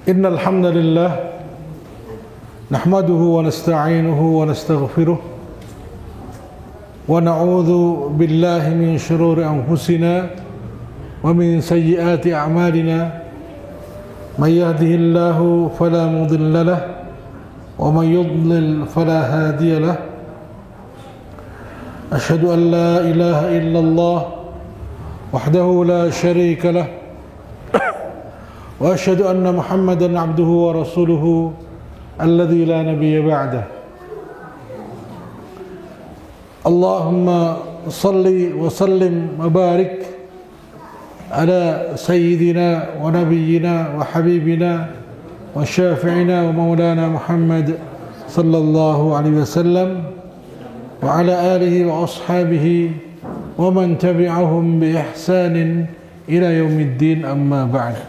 Innal hamdalillah nahmaduhu wa nasta'inuhu wa nastaghfiruh wa na'udzu billahi min shururi anfusina wa min sayyiati a'malina may yahdihillahu fala mudilla lahu wa may yudlil fala hadiya lahu ashhadu an la ilaha illallah wahdahu la syarika lahu wa asyhadu anna Muhammadan abduhu wa rasuluhu alladzi la nabiyya ba'dah. Allahumma salli wa sallim wa barik ala sayyidina wa nabiyyina wa habibina wa syafi'ina wa maulana Muhammad sallallahu alaihi wasallam wa ala alihi wa ashabihi wa man tabi'ahum bi ihsanin ila yaumiddin, amma ba'd.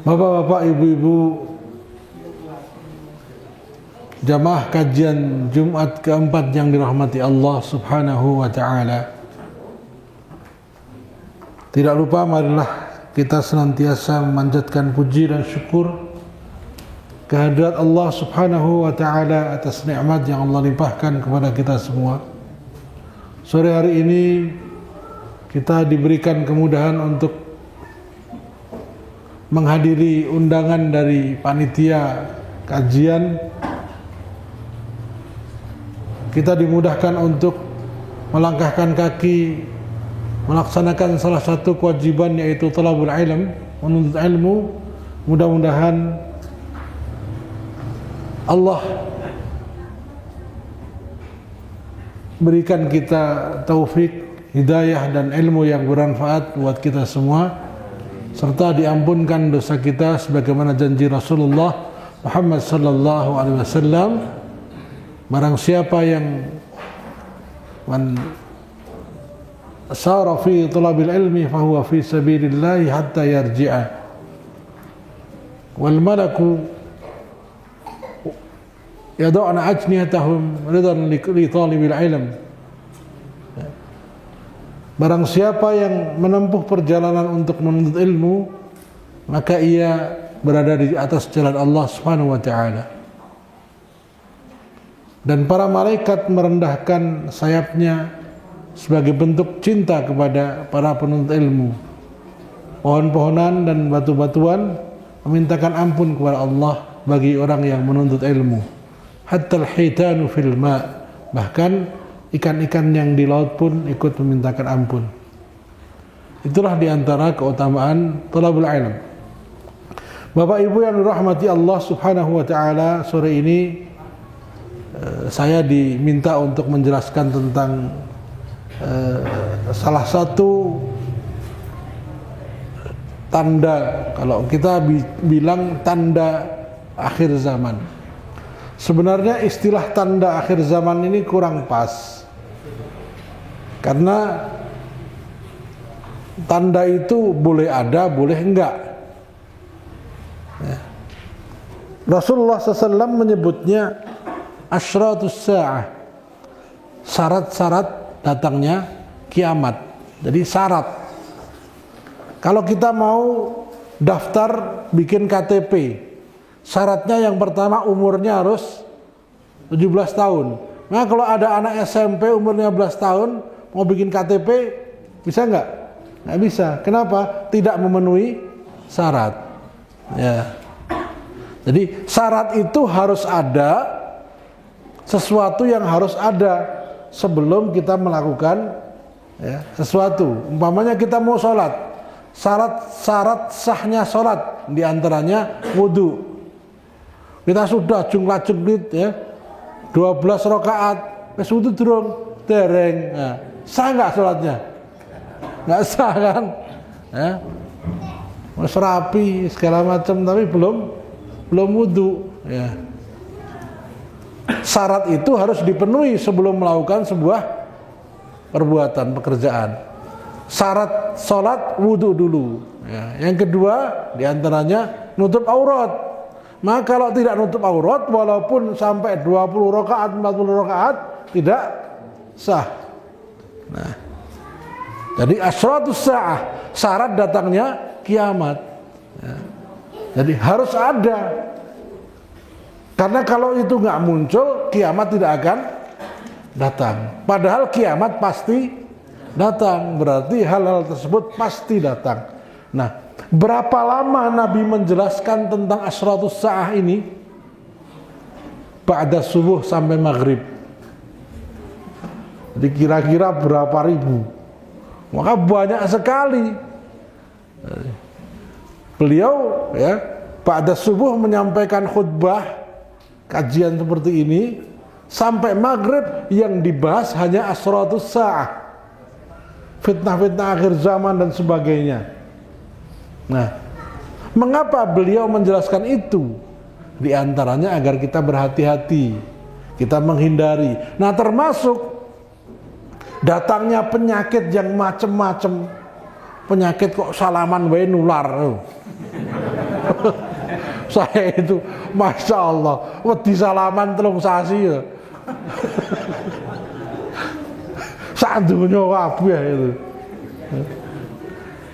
Bapak-bapak, ibu-ibu, jamaah kajian Jumat keempat yang dirahmati Allah subhanahu wa ta'ala, tidak lupa marilah kita senantiasa memanjatkan puji dan syukur kehadirat Allah subhanahu wa ta'ala atas nikmat yang Allah limpahkan kepada kita semua. Sore hari ini kita diberikan kemudahan untuk menghadiri undangan dari panitia kajian. Kita dimudahkan untuk melangkahkan kaki melaksanakan salah satu kewajiban, yaitu thalabul ilm, menuntut ilmu. Mudah-mudahan Allah berikan kita taufik, hidayah dan ilmu yang bermanfaat buat kita semua, serta diampunkan dosa kita sebagaimana janji Rasulullah Muhammad sallallahu alaihi wasallam, barang siapa yang man sara fi talabil ilmi fahuwa fi sabilillah hatta yarji'a wal malaku yad'una ajniyatahum ridan li talibil ilm. Barang siapa yang menempuh perjalanan untuk menuntut ilmu, maka ia berada di atas jalan Allah Subhanahu wa ta'ala. Dan para malaikat merendahkan sayapnya sebagai bentuk cinta kepada para penuntut ilmu. Pohon-pohonan dan batu-batuan memintakan ampun kepada Allah bagi orang yang menuntut ilmu. Hatta al-hitanu fil ma', bahkan ikan-ikan yang di laut pun ikut memintakan ampun. Itulah diantara keutamaan thalabul ilm. Bapak Ibu yang dirahmati Allah subhanahu wa ta'ala, sore ini saya diminta untuk menjelaskan tentang salah satu tanda, kalau kita bilang tanda akhir zaman. Sebenarnya istilah tanda akhir zaman ini kurang pas, karena tanda itu boleh ada, boleh enggak. Rasulullah SAW menyebutnya asyratus sa'ah, syarat-syarat datangnya kiamat. Jadi syarat. Kalau kita mau daftar bikin KTP, syaratnya yang pertama umurnya harus 17 tahun. Nah, kalau ada anak SMP umurnya 15 tahun mau bikin KTP, bisa nggak? Nggak bisa. Kenapa? Tidak memenuhi syarat. Ya. Jadi syarat itu harus ada, sesuatu yang harus ada sebelum kita melakukan sesuatu. Umpamanya kita mau sholat, syarat sahnya sholat diantaranya wudu. Kita sudah junglah-junglit 12 rakaat, wis wudu durung dereng. Nah, sah nggak sholatnya? Nggak sah kan? Wis rapi segala macam tapi belum wudu. Ya. Syarat itu harus dipenuhi sebelum melakukan sebuah perbuatan, pekerjaan. Syarat sholat wudu dulu. Ya. Yang kedua diantaranya nutup aurat. Maka kalau tidak nutup aurat, walaupun sampai 20 rakaat, 40 rakaat, tidak sah. Nah, jadi asyratus sa'ah, syarat datangnya kiamat. Ya. Jadi harus ada. Karena kalau itu nggak muncul, kiamat tidak akan datang. Padahal kiamat pasti datang. Berarti hal-hal tersebut pasti datang. Nah, berapa lama Nabi menjelaskan tentang asyratus sa'ah ini? Ba'da subuh sampai maghrib. Jadi kira-kira berapa ribu? Maka banyak sekali. Beliau ya ba'da subuh menyampaikan khutbah kajian seperti ini sampai maghrib yang dibahas hanya asyratus sa'ah, fitnah-fitnah akhir zaman dan sebagainya. Nah, mengapa beliau menjelaskan itu? Di antaranya agar kita berhati-hati, kita menghindari. Nah, termasuk datangnya penyakit yang macam-macam. Penyakit kok salaman wae nular. Saya itu Masya Allah wedi salaman 3 sasi ya. Sak dunya kabeh itu.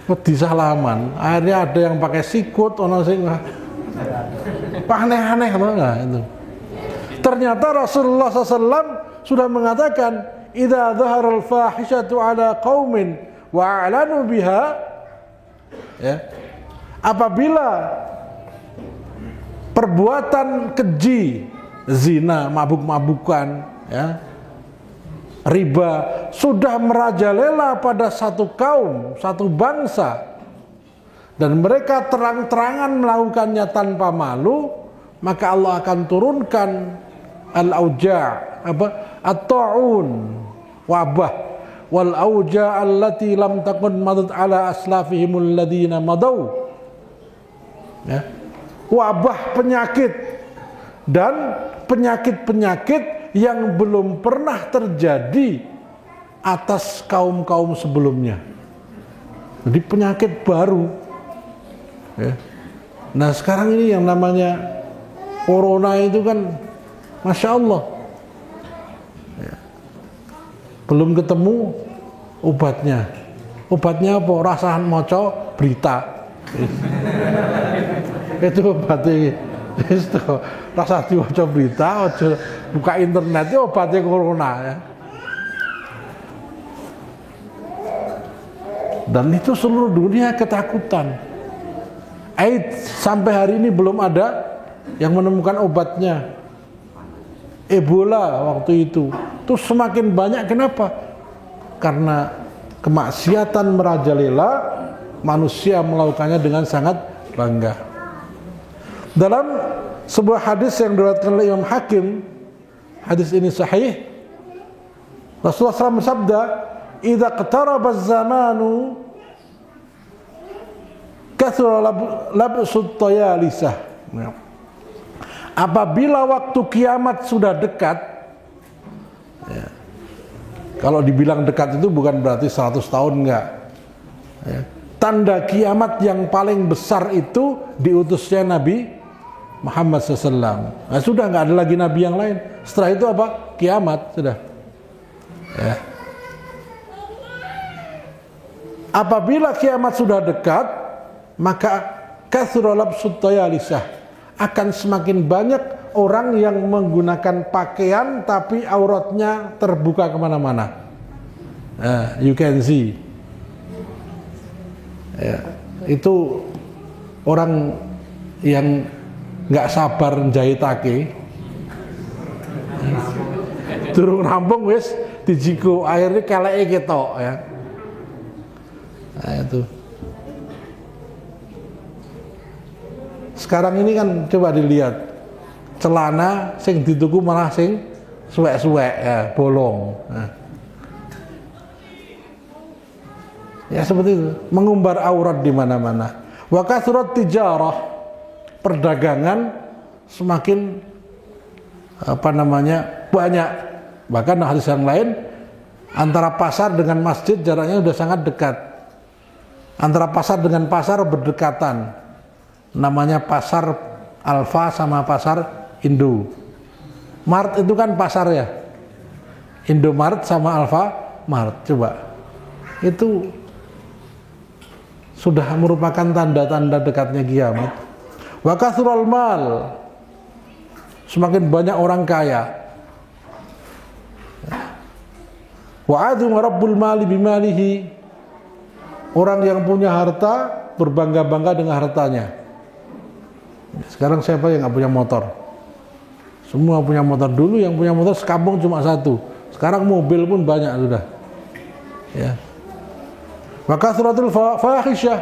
Wedi salaman. Akhirnya ada yang pakai sikut, ono sing aneh-aneh itu. Ternyata Rasulullah SAW sudah mengatakan, "Idza dhaharal fahishatu ala qaumin wa a'lanu biha," ya, apabila perbuatan keji, zina, mabuk-mabukan, ya, riba sudah merajalela pada satu kaum, satu bangsa, dan mereka terang-terangan melakukannya tanpa malu, maka Allah akan turunkan al-auja', at-ta'un, wabah, wal auja' allati lam takun madad ala aslafihimul ladina madaw, ya, wabah penyakit dan penyakit-penyakit yang belum pernah terjadi atas kaum-kaum sebelumnya. Jadi penyakit baru, ya. Nah, sekarang ini yang namanya corona itu kan Masya Allah, ya, belum ketemu obatnya. Obatnya apa? Rasahan moco berita. Itu obatnya itu rasa diwaca berita, aja buka internet, itu obatnya corona, ya. Dan itu seluruh dunia ketakutan. AIDS sampai hari ini belum ada yang menemukan obatnya. Ebola waktu itu semakin banyak. Kenapa? Karena kemaksiatan merajalela, manusia melakukannya dengan sangat bangga. Dalam sebuah hadis yang diriwayatkan oleh Imam Hakim, hadis ini sahih, Rasulullah SAW bersabda, "Idza qtaraba az-zamanu kathura labsut tayalisah." Apabila waktu kiamat sudah dekat, ya, kalau dibilang dekat itu bukan berarti 100 tahun, enggak, ya. Tanda kiamat yang paling besar itu diutusnya Nabi Muhammad SAW. Nah, sudah nggak ada lagi nabi yang lain. Setelah itu apa? Kiamat sudah. Ya. Apabila kiamat sudah dekat, maka kathura labsut tayalisah, akan semakin banyak orang yang menggunakan pakaian tapi auratnya terbuka kemana-mana. You can see. Ya, itu orang yang nggak sabar njahitake, durung rampung wis dijigo airnya keleke ketok, ya. Nah, itu. Sekarang ini kan coba dilihat, celana sing dituku malah sing suwek-suwek, ya, bolong. Nah. Ya seperti itu, mengumbar aurat di mana-mana. Wa kathrat tijarah, perdagangan semakin banyak. Bahkan hadis yang lain, antara pasar dengan masjid jaraknya sudah sangat dekat. Antara pasar dengan pasar berdekatan. Namanya pasar Alfa sama pasar Indo. Mart itu kan pasar, ya. Indomaret sama Alfa Mart, coba. Itu sudah merupakan tanda-tanda dekatnya kiamat. Wa kathural mal, semakin banyak orang kaya. Wa adzum rabbul mali bimalihi, orang yang punya harta berbangga-bangga dengan hartanya. Sekarang siapa yang nggak punya motor? Semua punya motor. Dulu yang punya motor sekampung cuma satu. Sekarang mobil pun banyak sudah. Ya. Maka suratul fahisyah,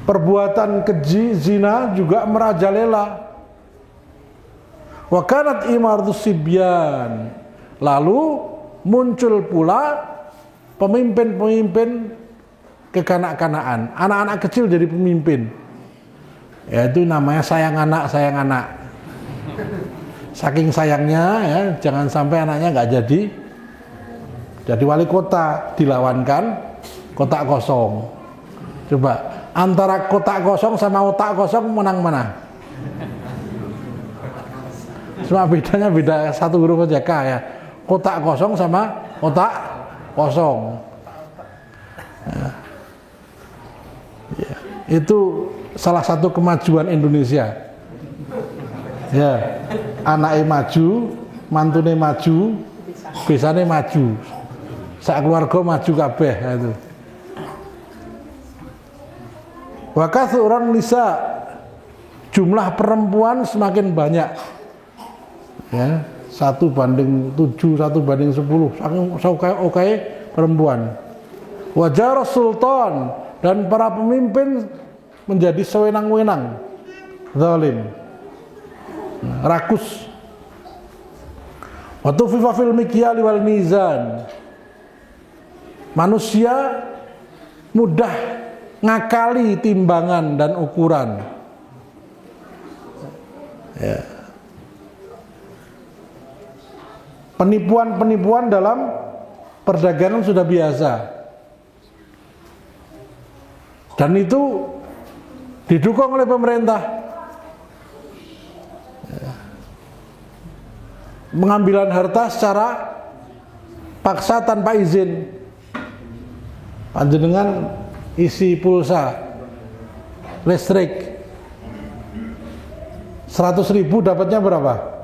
perbuatan keji, zina juga merajalela. Wa kanat imartus sibyan, lalu muncul pula pemimpin-pemimpin kekanak-kanaan, anak-anak kecil jadi pemimpin. Yaitu namanya sayang anak, sayang anak. Saking sayangnya ya, jangan sampai anaknya nggak jadi wali kota, dilawankan kotak kosong. Coba antara kotak kosong sama otak kosong menang mana? Cuma bedanya beda satu huruf aja, K ya. Kotak kosong sama otak kosong. Ya, itu salah satu kemajuan Indonesia. Ya, anaknya maju, mantune maju, besane maju, sak keluarga maju kabeh itu. Wa kathuran nisa, jumlah perempuan semakin banyak. Ya, 1:7, 1:10, saking oke perempuan. Wajar sultan, dan para pemimpin menjadi sewenang-wenang, zalim, rakus. Wa tufifa fil mikyali wal mizan, manusia mudah ngakali timbangan dan ukuran. Ya. Penipuan-penipuan dalam perdagangan sudah biasa, dan itu didukung oleh pemerintah. Pengambilan harta secara paksa tanpa izin. Panjenengan isi pulsa listrik 100.000, dapatnya berapa?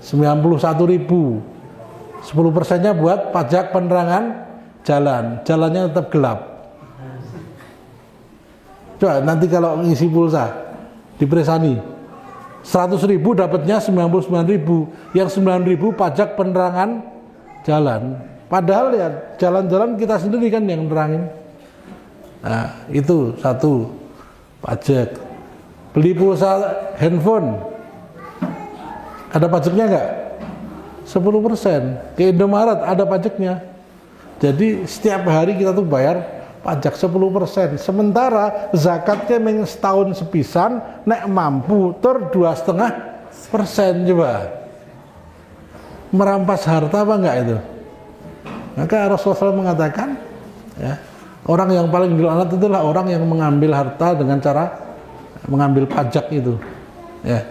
91.000. 10%-nya buat pajak penerangan jalan, jalannya tetap gelap. Coba nanti kalau ngisi pulsa diperesani 100.000 dapatnya 99.000, yang 9.000 pajak penerangan jalan. Padahal ya jalan-jalan kita sendiri kan yang nerangin. Nah, itu satu pajak. Beli pulsa handphone ada pajaknya enggak? 10%. Ke Indomaret ada pajaknya. Jadi setiap hari kita tuh bayar pajak 10%. Sementara zakatnya memang setahun sepisan, nek mampu tur 2,5%. Coba merampas harta apa enggak itu? Maka Rasulullah SAW mengatakan, ya, orang yang paling dilaknat itulah orang yang mengambil harta dengan cara mengambil pajak itu. Ya.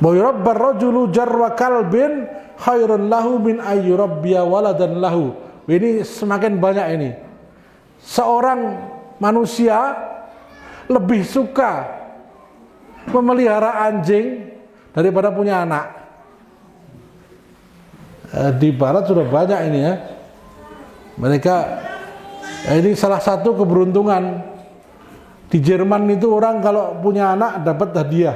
Bayurabbar rajulu jarwa kalbin khairun lahu min ayyurabbiya waladan lahu. Ini semakin banyak ini. Seorang manusia lebih suka memelihara anjing daripada punya anak. Di barat sudah banyak ini ya. Mereka ini salah satu keberuntungan. Di Jerman itu orang kalau punya anak dapat hadiah.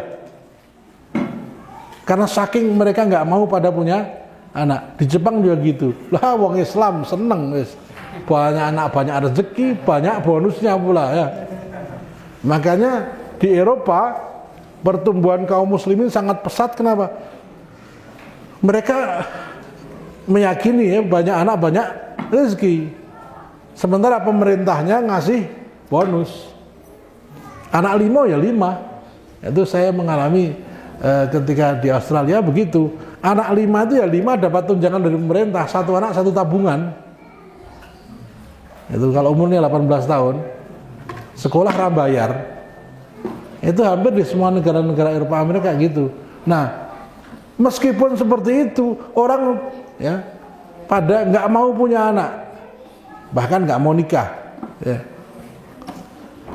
Karena saking mereka nggak mau pada punya anak. Di Jepang juga gitu. Lah wong Islam seneng wis. Banyak anak, banyak rezeki, banyak bonusnya pula ya. Makanya di Eropa pertumbuhan kaum muslimin sangat pesat. Kenapa? Mereka meyakini ya, banyak anak banyak rezeki. Sementara pemerintahnya ngasih bonus. Anak 5 ya 5. Itu saya mengalami ketika di Australia begitu. Anak 5 itu ya 5 dapat tunjangan dari pemerintah. Satu anak satu tabungan. Itu kalau umurnya 18 tahun. Sekolah rambayar. Itu hampir di semua negara-negara Eropa Amerika gitu. Nah, meskipun seperti itu, orang ya pada nggak mau punya anak, bahkan nggak mau nikah. Ya.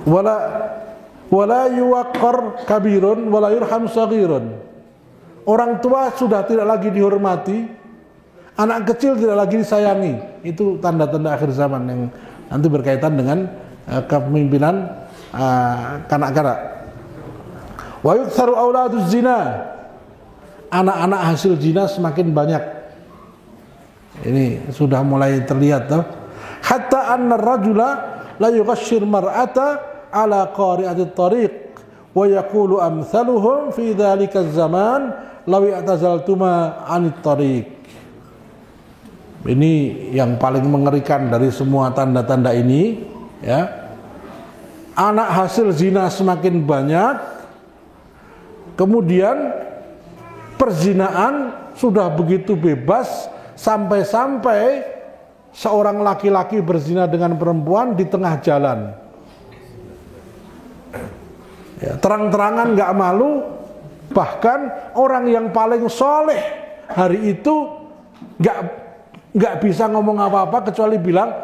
wala yuwaqqar kabirun wala yurham saghirun. Orang tua sudah tidak lagi dihormati, anak kecil tidak lagi disayangi. Itu tanda-tanda akhir zaman yang nanti berkaitan dengan kepemimpinan kanak-kanak. Wa yuktsaru auladuz zina. Anak-anak hasil zina semakin banyak. Ini sudah mulai terlihat tuh. Hatta anna ar-rajula la yughashshir mar'ata ala qari'atit tariq wa yaqulu amsaluhum fi dzalika az-zaman law i'tazaltuma 'anit tariq. Ini yang paling mengerikan dari semua tanda-tanda ini, ya. Anak hasil zina semakin banyak, kemudian perzinaan sudah begitu bebas sampai-sampai seorang laki-laki berzina dengan perempuan di tengah jalan, ya, terang-terangan nggak malu. Bahkan orang yang paling soleh hari itu nggak bisa ngomong apa-apa kecuali bilang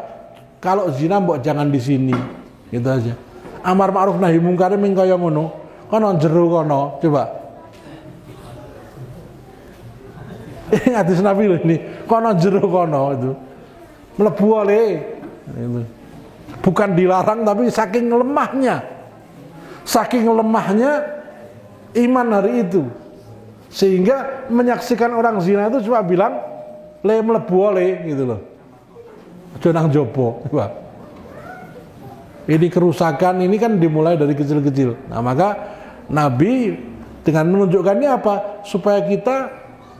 kalau zina mbok jangan di sini, gitu aja. Amar ma'ruf nahi mungkar ming kaya ngono, kono jero kono, coba. Ini hadis Nabi ini, kono jero kono itu. Mlebu oleh. Bukan dilarang tapi saking lemahnya. Saking lemahnya iman hari itu. Sehingga menyaksikan orang zina itu cuma bilang le mlebu oleh gitu loh. Aja nang jopo, coba. Ini kerusakan ini kan dimulai dari kecil-kecil. Nah, maka Nabi dengan menunjukkannya apa? Supaya kita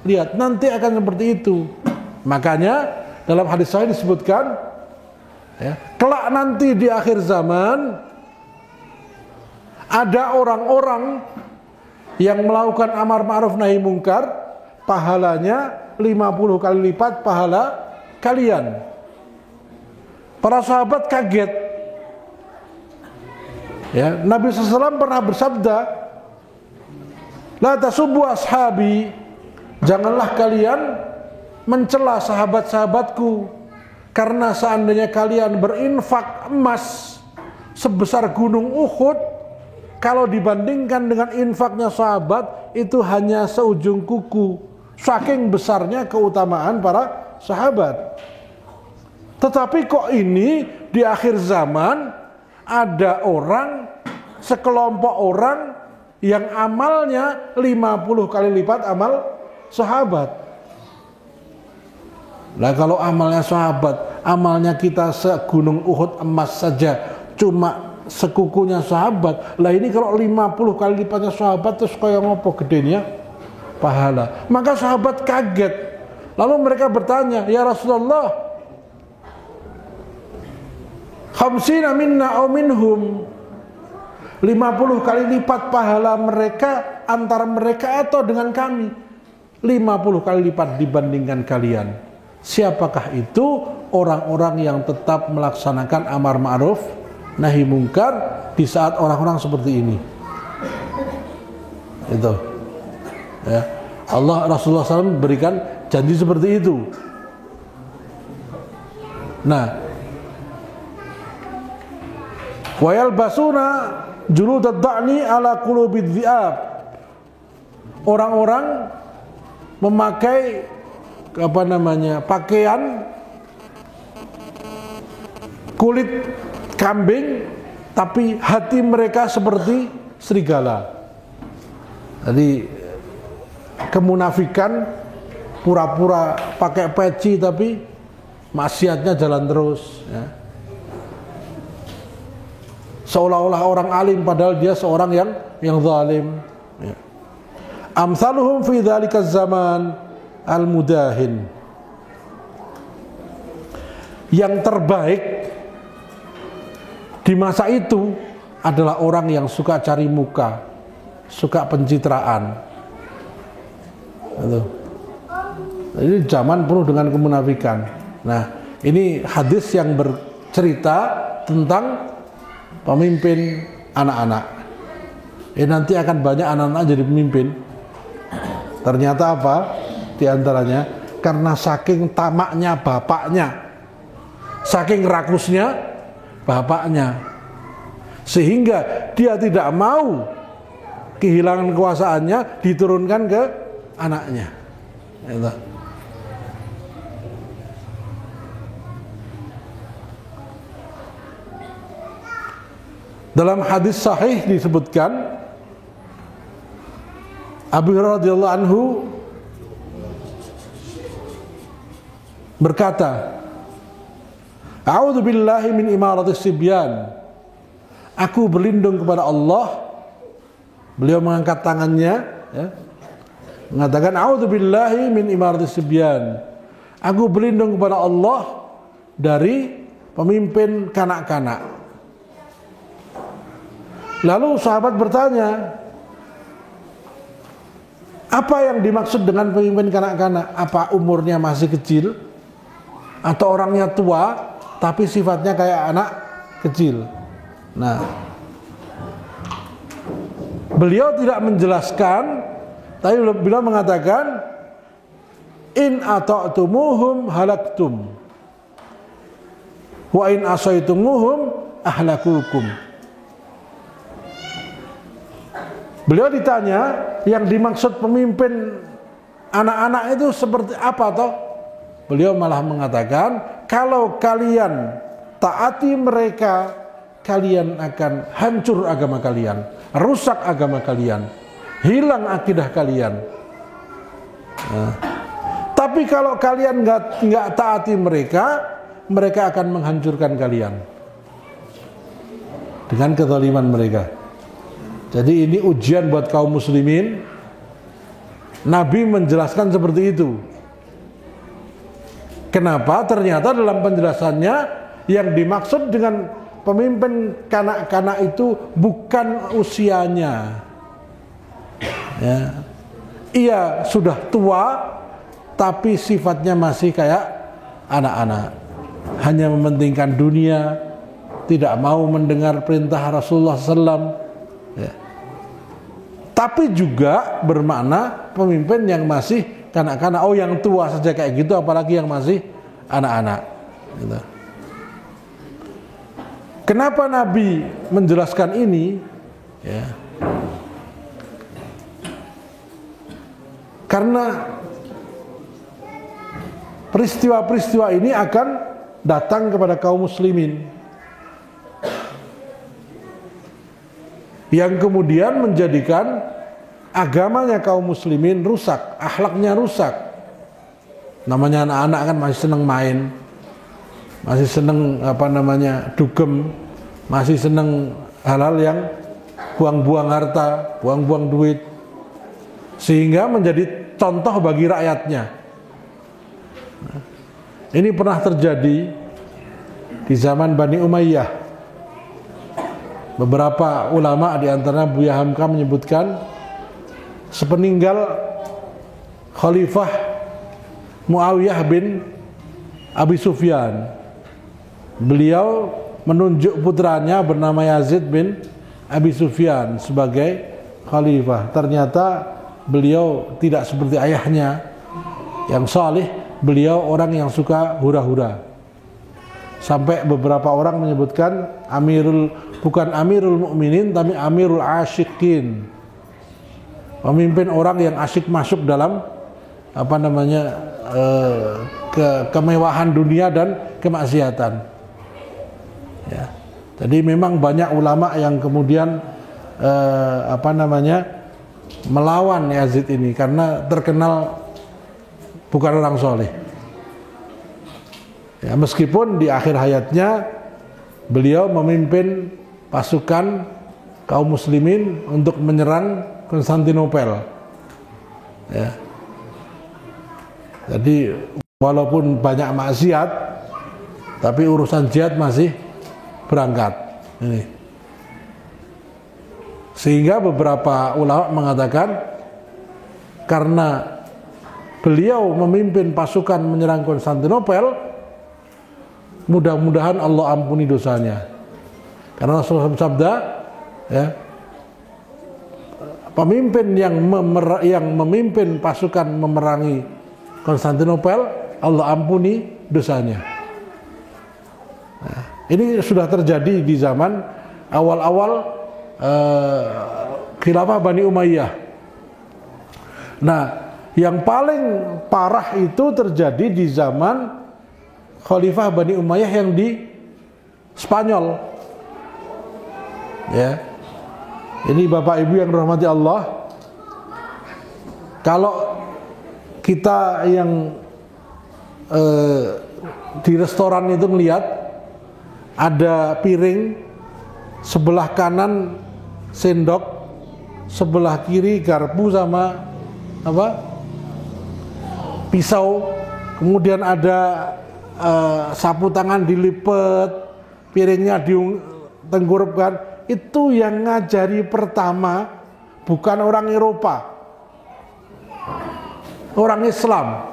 lihat nanti akan seperti itu. Makanya dalam hadis sahih disebutkan, ya, kelak nanti di akhir zaman ada orang-orang yang melakukan amar ma'ruf nahi mungkar, pahalanya 50 kali lipat pahala kalian. Para sahabat kaget. Ya, Nabi SAW pernah bersabda, la tasubbu ashabi, janganlah kalian mencela sahabat-sahabatku, karena seandainya kalian berinfak emas sebesar gunung Uhud, kalau dibandingkan dengan infaknya sahabat itu hanya seujung kuku, saking besarnya keutamaan para sahabat. Tetapi kok ini di akhir zaman ada orang, sekelompok orang yang amalnya 50 kali lipat amal sahabat. Nah, kalau amalnya sahabat, amalnya kita segunung Uhud emas saja cuma sekukunya sahabat. Lah ini kalau 50 kali lipatnya sahabat terus kaya ngopo gedenya pahala. Maka sahabat kaget. Lalu mereka bertanya, "Ya Rasulullah, khamsina minna aw minhum?" 50 kali lipat pahala mereka antara mereka atau dengan kami. 50 kali lipat dibandingkan kalian. Siapakah itu? Orang-orang yang tetap melaksanakan amar ma'ruf nahi mungkar di saat orang-orang seperti ini. Itu, ya. Allah, Rasulullah SAW berikan janji seperti itu. Nah, wa yalbasuna juludad da'ni ala qulubid dhi'ab. Orang-orang memakai pakaian kulit kambing, tapi hati mereka seperti serigala. Jadi kemunafikan, pura-pura pakai peci tapi maksiatnya jalan terus, ya. Seolah-olah orang alim padahal dia seorang yang zalim, ya. Amsaluhum fi dzalika zaman al-mudahin. Yang terbaik di masa itu adalah orang yang suka cari muka, suka pencitraan. Ini zaman penuh dengan kemunafikan. Nah, ini hadis yang bercerita tentang pemimpin anak-anak. Nanti akan banyak anak-anak jadi pemimpin. Ternyata apa? Di antaranya karena saking tamaknya bapaknya, saking rakusnya bapaknya, sehingga dia tidak mau kehilangan kekuasaannya diturunkan ke anaknya. Gitu. Dalam hadis sahih disebutkan Abu Hurairah radhiyallahu anhu berkata, "A'udzu billahi min imaratis sibyan." Aku berlindung kepada Allah. Beliau mengangkat tangannya, ya, mengatakan, "A'udzu billahi min imaratis sibyan." Aku berlindung kepada Allah dari pemimpin kanak-kanak. Lalu sahabat bertanya, apa yang dimaksud dengan pemimpin kanak-kanak? Apa umurnya masih kecil? Atau orangnya tua tapi sifatnya kayak anak kecil? Nah, beliau tidak menjelaskan, tapi beliau mengatakan, in ata'tumuhum halaktum wa in asaitumuhum ahlakukum. Beliau ditanya, yang dimaksud pemimpin anak-anak itu seperti apa toh? Beliau malah mengatakan, kalau kalian taati mereka, kalian akan hancur agama kalian, rusak agama kalian, hilang akidah kalian. Nah, tapi kalau kalian nggak taati mereka, mereka akan menghancurkan kalian dengan kezaliman mereka. Jadi ini ujian buat kaum muslimin. Nabi menjelaskan seperti itu. Kenapa? Ternyata dalam penjelasannya yang dimaksud dengan pemimpin kanak-kanak itu bukan usianya. Ya. Ia sudah tua tapi sifatnya masih kayak anak-anak. Hanya mementingkan dunia, tidak mau mendengar perintah Rasulullah SAW. Ya. Tapi juga bermakna pemimpin yang masih kanak-kanak. Oh, yang tua saja kayak gitu, apalagi yang masih anak-anak. Gitu. Kenapa Nabi menjelaskan ini? Ya. Karena peristiwa-peristiwa ini akan datang kepada kaum muslimin, yang kemudian menjadikan agamanya kaum muslimin rusak, akhlaknya rusak. Namanya anak-anak kan masih senang main, masih senang dugem, masih senang hal-hal yang buang-buang harta, buang-buang duit, sehingga menjadi contoh bagi rakyatnya. Ini pernah terjadi di zaman Bani Umayyah. Beberapa ulama di antara Buya Hamka menyebutkan sepeninggal Khalifah Muawiyah bin Abi Sufyan, beliau menunjuk putranya bernama Yazid bin Abi Sufyan sebagai khalifah. Ternyata beliau tidak seperti ayahnya yang salih, beliau orang yang suka hura-hura. Sampai beberapa orang menyebutkan bukan Amirul Mukminin tapi Amirul Asyikin, pemimpin orang yang asyik masuk dalam kemewahan dunia dan kemaksiatan. Ya. Jadi memang banyak ulama yang kemudian melawan Yazid ini karena terkenal bukan orang soleh. Ya, meskipun di akhir hayatnya beliau memimpin pasukan kaum muslimin untuk menyerang Konstantinopel. Ya. Jadi walaupun banyak maksiat, tapi urusan jihad masih berangkat. Ini. Sehingga beberapa ulama mengatakan karena beliau memimpin pasukan menyerang Konstantinopel, mudah-mudahan Allah ampuni dosanya. Karena Rasulullah bersabda, ya, pemimpin yang memimpin pasukan memerangi Konstantinopel, Allah ampuni dosanya. Nah, ini sudah terjadi di zaman awal-awal khilafah Bani Umayyah. Nah, yang paling parah itu terjadi di zaman Khalifah Bani Umayyah yang di Spanyol. Ya. Ini Bapak Ibu yang dirahmati Allah. Kalau kita yang di restoran itu melihat ada piring, sebelah kanan sendok, sebelah kiri garpu sama pisau, kemudian ada sapu tangan dilipat, piringnya ditenggurupkan. Itu yang ngajari pertama bukan orang Eropa, orang Islam,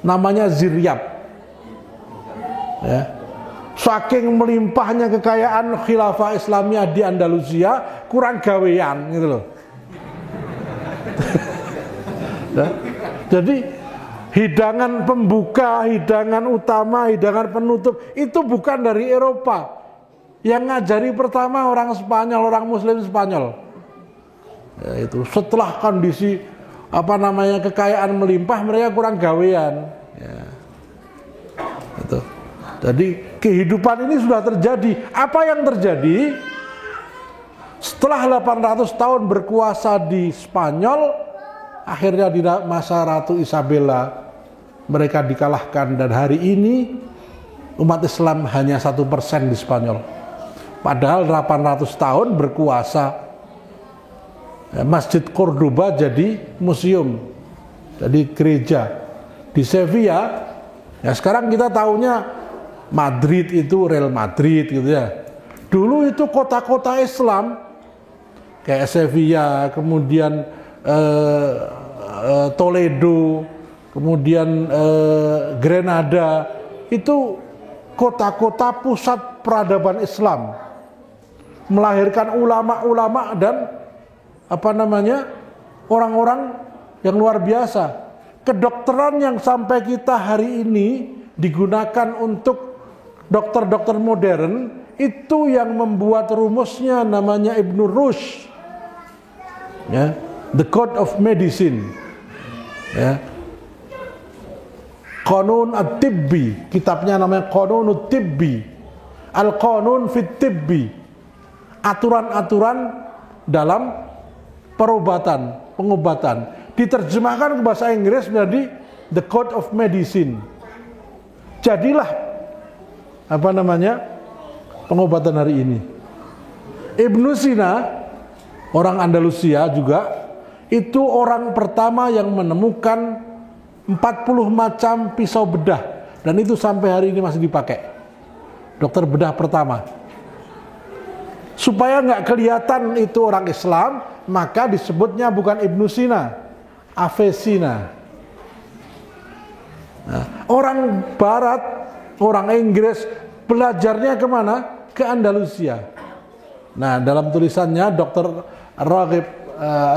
namanya Ziryab. Ya. Saking melimpahnya kekayaan khilafah Islamiyah di Andalusia, kurang gawean gitu loh. Ya. Jadi hidangan pembuka, hidangan utama, hidangan penutup itu bukan dari Eropa. Yang ngajari pertama orang Spanyol, orang Muslim Spanyol. Ya, itu setelah kondisi kekayaan melimpah, mereka kurang gawean. Ya. Itu. Jadi kehidupan ini sudah terjadi. Apa yang terjadi? Setelah 800 tahun berkuasa di Spanyol, akhirnya di masa Ratu Isabella mereka dikalahkan, dan hari ini umat Islam hanya 1% di Spanyol. Padahal 800 tahun berkuasa. Masjid Cordoba jadi museum, jadi gereja. Di Sevilla, ya sekarang kita tahunya Madrid itu Real Madrid gitu ya. Dulu itu kota-kota Islam kayak Sevilla, kemudian Toledo, kemudian Granada, itu kota-kota pusat peradaban Islam, melahirkan ulama-ulama dan orang-orang yang luar biasa. Kedokteran yang sampai kita hari ini digunakan untuk dokter-dokter modern, itu yang membuat rumusnya namanya Ibn Rushd, ya, The Code of Medicine, ya. Qanun at-Tibbi, kitabnya namanya Qanun at-Tibbi, Al-Qanun fit Tibbi, aturan-aturan dalam pengobatan. Diterjemahkan ke bahasa Inggris menjadi The Code of Medicine. Jadilah pengobatan hari ini. Ibnu Sina, orang Andalusia juga, itu orang pertama yang menemukan 40 macam pisau bedah, dan itu sampai hari ini masih dipakai. Dokter bedah pertama. Supaya nggak kelihatan itu orang Islam, maka disebutnya bukan Ibnu Sina, Avicenna. Nah, orang Barat, orang Inggris belajarnya kemana? Ke Andalusia. Nah, dalam tulisannya Dr. Raghib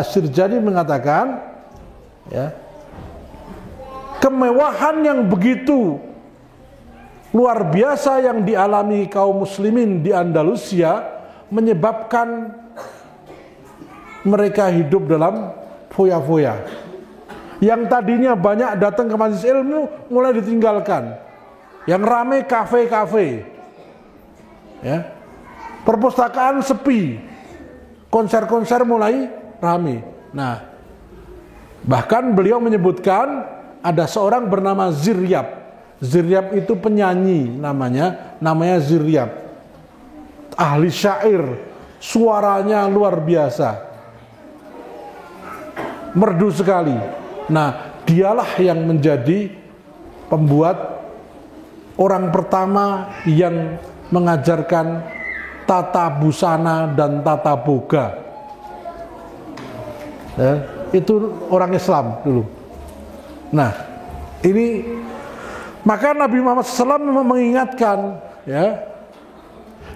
Asy-Syirjani mengatakan, ya, kemewahan yang begitu luar biasa yang dialami kaum muslimin di Andalusia menyebabkan mereka hidup dalam foya-foya. Yang tadinya banyak datang ke majelis ilmu mulai ditinggalkan. Yang ramai kafe-kafe, ya. Perpustakaan sepi, konser-konser mulai ramai. Nah, bahkan beliau menyebutkan ada seorang bernama Ziryab. Ziryab itu penyanyi, namanya Ziryab, ahli syair, suaranya luar biasa, merdu sekali. Nah, dialah yang menjadi pembuat orang pertama yang mengajarkan tata busana dan tata boga. Ya, itu orang Islam dulu. Nah, ini maka Nabi Muhammad SAW mengingatkan, ya,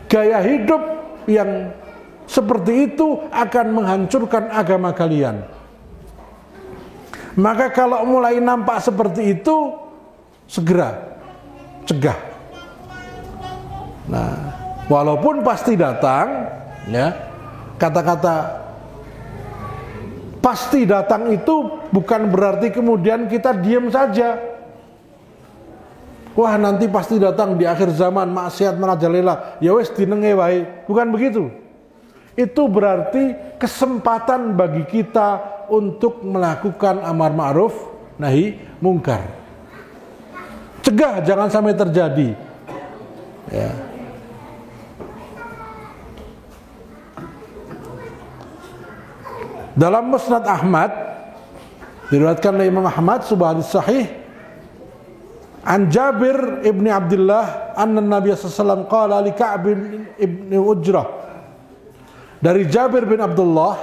gaya hidup yang seperti itu akan menghancurkan agama kalian. Maka kalau mulai nampak seperti itu, segera cegah. Nah, Walaupun pasti datang, ya, kata-kata pasti datang itu bukan berarti kemudian kita diam saja. Wah, nanti pasti datang di akhir zaman, maksiat merajalela, ya wes dinenge wae. Bukan begitu. Itu berarti kesempatan bagi kita untuk melakukan amar ma'ruf nahi mungkar. Cegah jangan sampai terjadi. Ya. Dalam Musnad Ahmad diriwayatkan oleh Imam Ahmad sebuah hadis sahih an Jabir ibni Abdullah anna Nabi sallallahu alaihi wasallam qala li Ka'b ibni Ujrah, dari Jabir bin Abdullah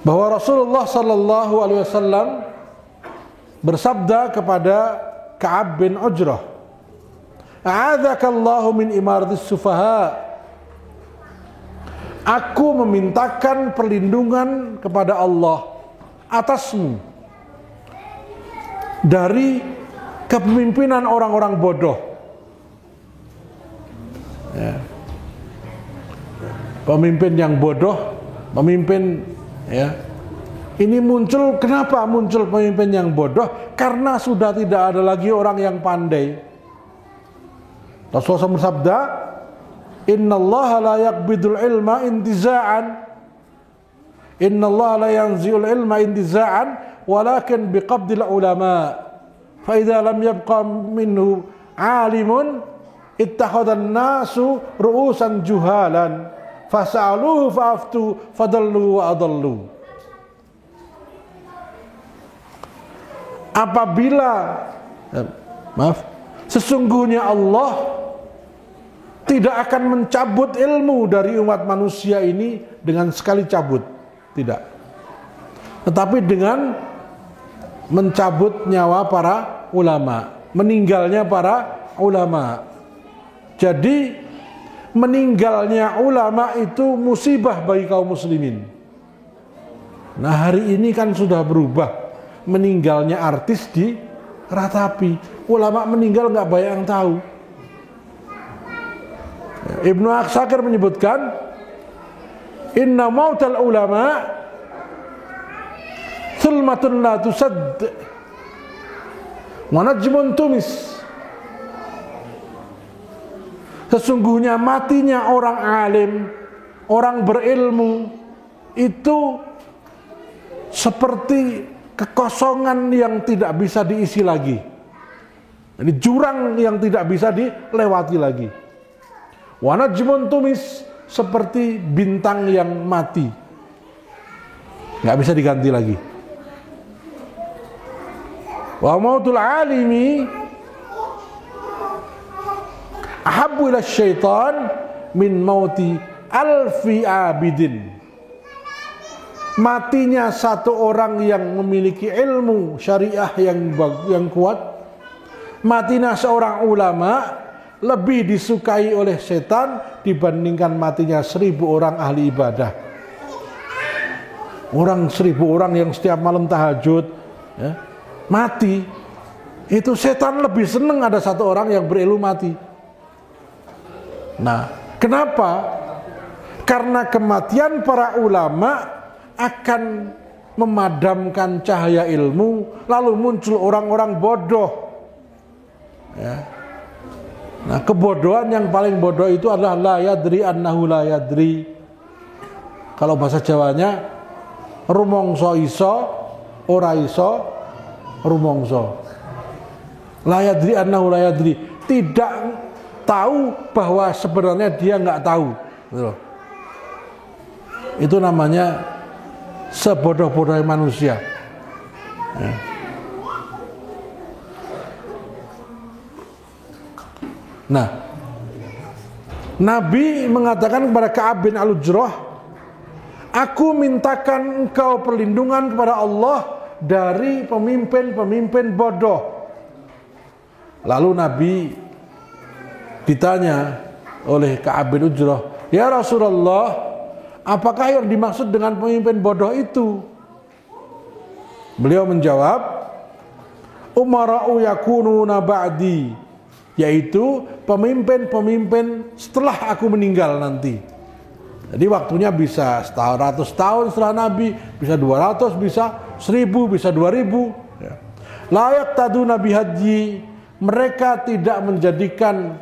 bahwa Rasulullah sallallahu alaihi wasallam bersabda kepada Ka'ab bin Ujrah, a'adzakallahu min imaratis sufaha, aku memintakan perlindungan kepada Allah atasmu dari kepemimpinan orang-orang bodoh. Ya. Pemimpin yang bodoh, pemimpin, ya. Ini muncul, kenapa muncul pemimpin yang bodoh? Karena sudah tidak ada lagi orang yang pandai. Rasulullah bersabda, innallaha la yaqbidul ilma intiza'an, innallaha la yanzi'ul ilma intiza'an, walakin biqabdil ulama, fa idza lam yabqa minhu alimun ittakhadhan nasu ru'usan juhalan fas'aluhu fa'aftu fadallu wa adallu. Apabila sesungguhnya Allah tidak akan mencabut ilmu dari umat manusia ini dengan sekali cabut, tidak, tetapi dengan mencabut nyawa para ulama, meninggalnya para ulama. Jadi meninggalnya ulama itu musibah bagi kaum muslimin. Nah, hari ini kan sudah berubah, meninggalnya artis diratapi, ulama meninggal nggak banyak yang tahu. Ibnu Aksakir menyebutkan, inna mautal ulama sulmatun la tusadd wa najmun tumis. Sesungguhnya matinya orang alim, orang berilmu itu seperti kekosongan yang tidak bisa diisi lagi. Jadi jurang yang tidak bisa dilewati lagi. Wa najmun tumis, seperti bintang yang mati, nggak bisa diganti lagi. Wa mautul alimi ahabbu ila syaitan min mauti alfi abidin. Matinya satu orang yang memiliki ilmu syariah yang kuat, matinya seorang ulama lebih disukai oleh setan dibandingkan matinya 1000 orang ahli ibadah. Orang 1000 orang yang setiap malam tahajud, ya, mati, itu setan lebih senang ada satu orang yang berilmu mati. Nah, kenapa? Karena kematian para ulama akan memadamkan cahaya ilmu, lalu muncul orang-orang bodoh. Ya. Nah, kebodohan yang paling bodoh itu adalah la yadri annahu la yadri. Kalau bahasa Jawanya, rumongso iso, ora iso rumongso. La yadri annahu la yadri, tidak tahu bahwa sebenarnya dia nggak tahu. Itu namanya sebodoh-bodohnya manusia. Ya. Nah, Nabi mengatakan kepada Ka'ab bin Al-Ujrah, aku mintakan engkau perlindungan kepada Allah dari pemimpin-pemimpin bodoh. Lalu Nabi ditanya oleh Ka'ab bin Ujrah, ya Rasulullah, apakah yang dimaksud dengan pemimpin bodoh itu? Beliau menjawab, umara'u yakununa ba'di yaitu pemimpin-pemimpin setelah aku meninggal nanti. Jadi waktunya bisa 100 tahun setelah Nabi, bisa 200, bisa 1000, bisa 2000. Layak tadu Nabi Haji, mereka tidak menjadikan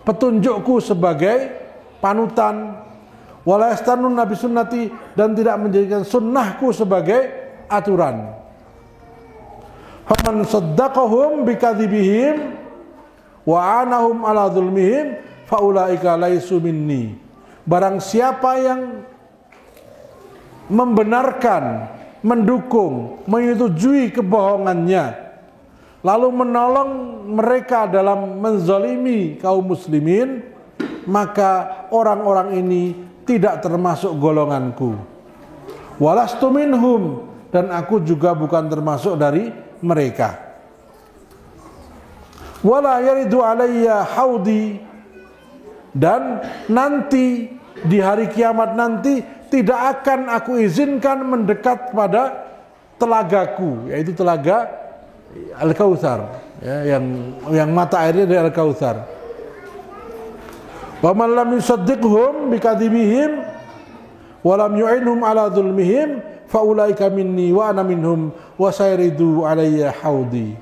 petunjukku sebagai panutan. Walayastanun Nabi sunnati, dan tidak menjadikan sunnahku sebagai aturan. Faman saddaqahum bikadzibihim wa anahum ala dzulmihim faulaika laisu minni. Barang siapa yang membenarkan, mendukung, menyetujui kebohongannya, lalu menolong mereka dalam menzalimi kaum muslimin, maka orang-orang ini tidak termasuk golonganku. Walastu minhum, dan aku juga bukan termasuk dari mereka. Wala yaridu alayya haudi, dan nanti di hari kiamat nanti tidak akan aku izinkan mendekat pada telagaku, yaitu telaga Al-Kautsar, ya, yang mata airnya dari Al-Kautsar. Wa man lam yusaddiqhum bikadzibihim wa lam yu'inhum ala dzulmihim fa ulaika minni wa ana minhum wa sayridu alayya haudi.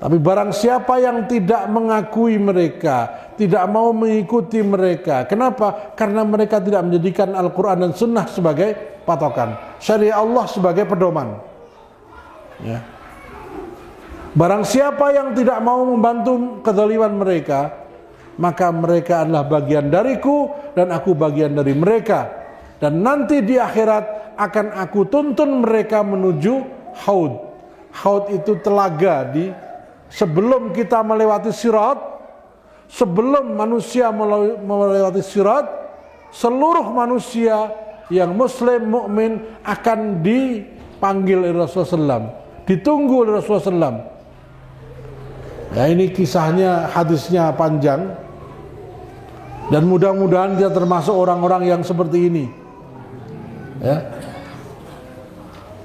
Tapi barang siapa yang tidak mengakui mereka, tidak mau mengikuti mereka. Kenapa? Karena mereka tidak menjadikan Al-Quran dan Sunnah sebagai patokan, syariat Allah sebagai pedoman, ya. Barang siapa yang tidak mau membantu kezaliman mereka, maka mereka adalah bagian dariku dan aku bagian dari mereka. Dan nanti di akhirat akan aku tuntun mereka menuju haud. Haud itu telaga di sebelum kita melewati sirat, sebelum manusia melewati sirat, seluruh manusia yang muslim, mukmin akan dipanggil oleh Rasulullah SAW, ditunggu oleh Rasulullah SAW. Ya, ini kisahnya, hadisnya panjang, dan mudah-mudahan dia termasuk orang-orang yang seperti ini. Ya.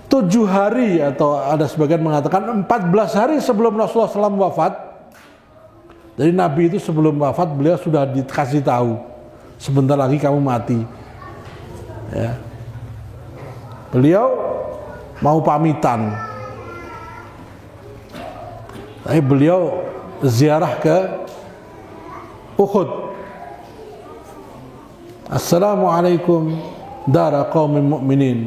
7 hari atau ada sebagian mengatakan 14 hari sebelum Rasulullah SAW wafat. Jadi Nabi itu sebelum wafat beliau sudah dikasih tahu, sebentar lagi kamu mati, ya. Beliau mau pamitan, tapi beliau ziarah ke Uhud. Assalamualaikum dara qaumin mu'minin